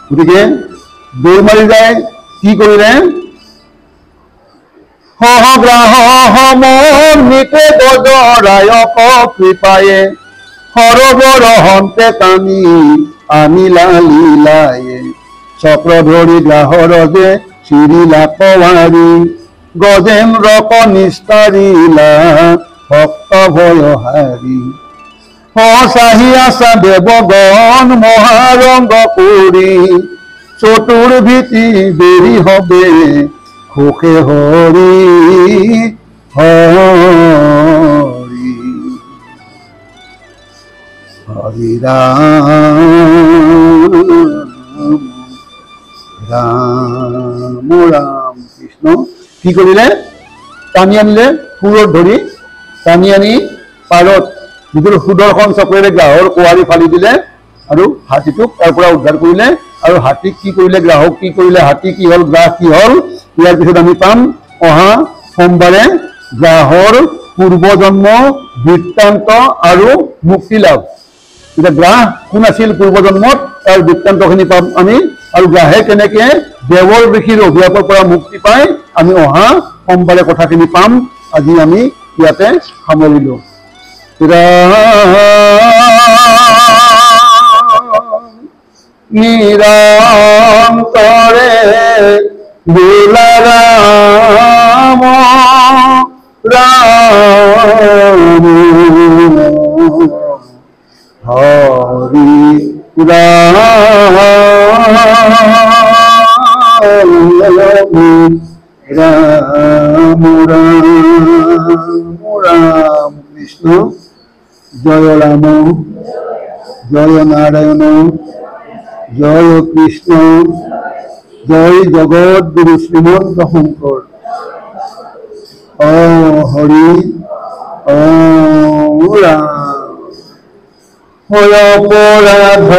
গতিকে দৌৰ মাৰি যায় কি কৰিলে, সহগ্ৰাহ সমন্বিতে গজৰায়ক কৃপায়ে সৰবৰ হন্তে টানি আনিলা লীলায়ে চক্ৰ ধৰি গ্ৰাহৰ যে চিৰিলা কৱাৰী গজেন্দ্ৰক নিস্তাৰিলা ভক্ত ভয়হাৰী সচাহি আছা দেৱগণ মহাৰংগ কৰি চতুৰ্ভীতি বেৰি হবে সুখে হৰি হৰি হৰি ৰাম ৰাম ৰাম কৃষ্ণ। কি কৰিলে, টানি আনিলে সুৰত ধৰি, টানি আনি পাৰত যিটো সুদৰ্শন চক্ৰেৰে গ্ৰাহৰ কোৱাৰি ফালি দিলে আৰু হাতীটোক তাৰ পৰা উদ্ধাৰ কৰিলে। আৰু হাতীক কি কৰিলে, গ্ৰাহক কি কৰিলে, হাতী কি হ'ল, গ্ৰাহ কি হ'ল, ইয়াৰ পিছত আমি পাম অহা সোমবাৰে গ্ৰাহৰ পূৰ্বজন্ম বৃত্তান্ত আৰু মুক্তি লাভ। এতিয়া গ্ৰাহ কোন আছিল পূৰ্বজন্মত তাৰ বৃত্তান্তখিনি পাম আমি, আৰু গ্ৰাহে কেনেকে দেৱৰ ঋষিৰ অভিশাপৰ পৰা মুক্তি পাই আমি অহা সোমবাৰে কথাখিনি পাম। আজি আমি ইয়াতে সামৰিলো। নিৰন্তৰে বোলা ৰাম ৰাম হৰি ৰাম ৰাম ৰাম কৃষ্ণ। জয় রাম জয় নারায়ণ জয় কৃষ্ণ জয় জগৎগুরু শ্রীমন্ত শঙ্কর। ও হরি ও রাম হয় অপরাধ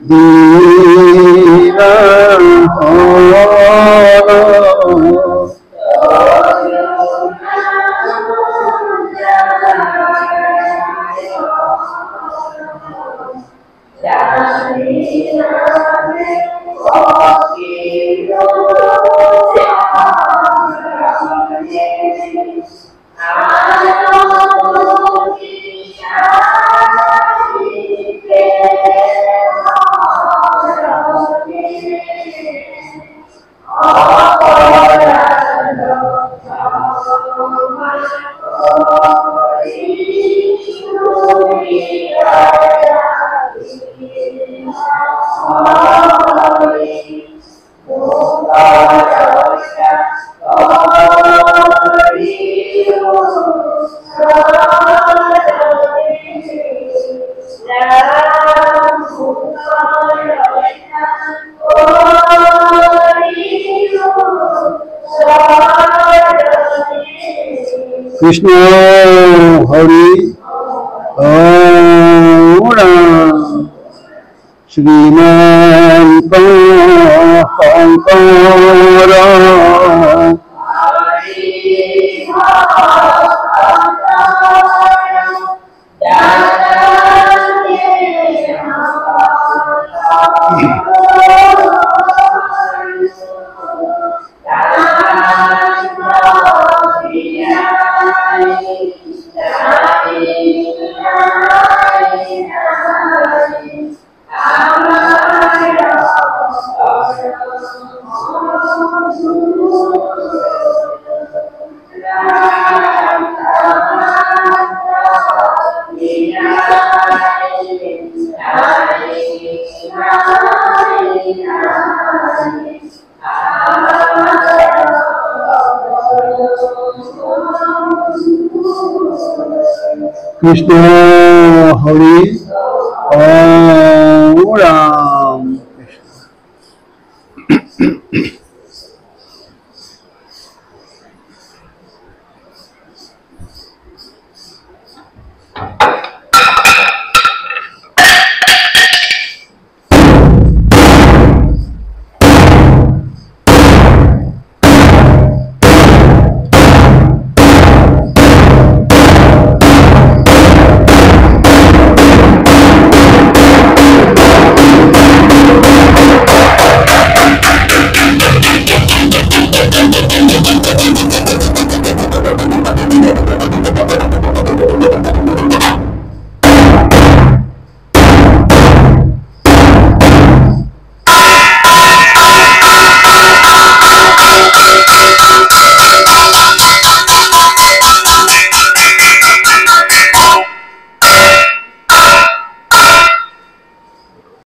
দীনা কৃষ্ণ হরি ও Ram Shrimanta Shankar Yeah. Krishna Hari Om Ram Krishna.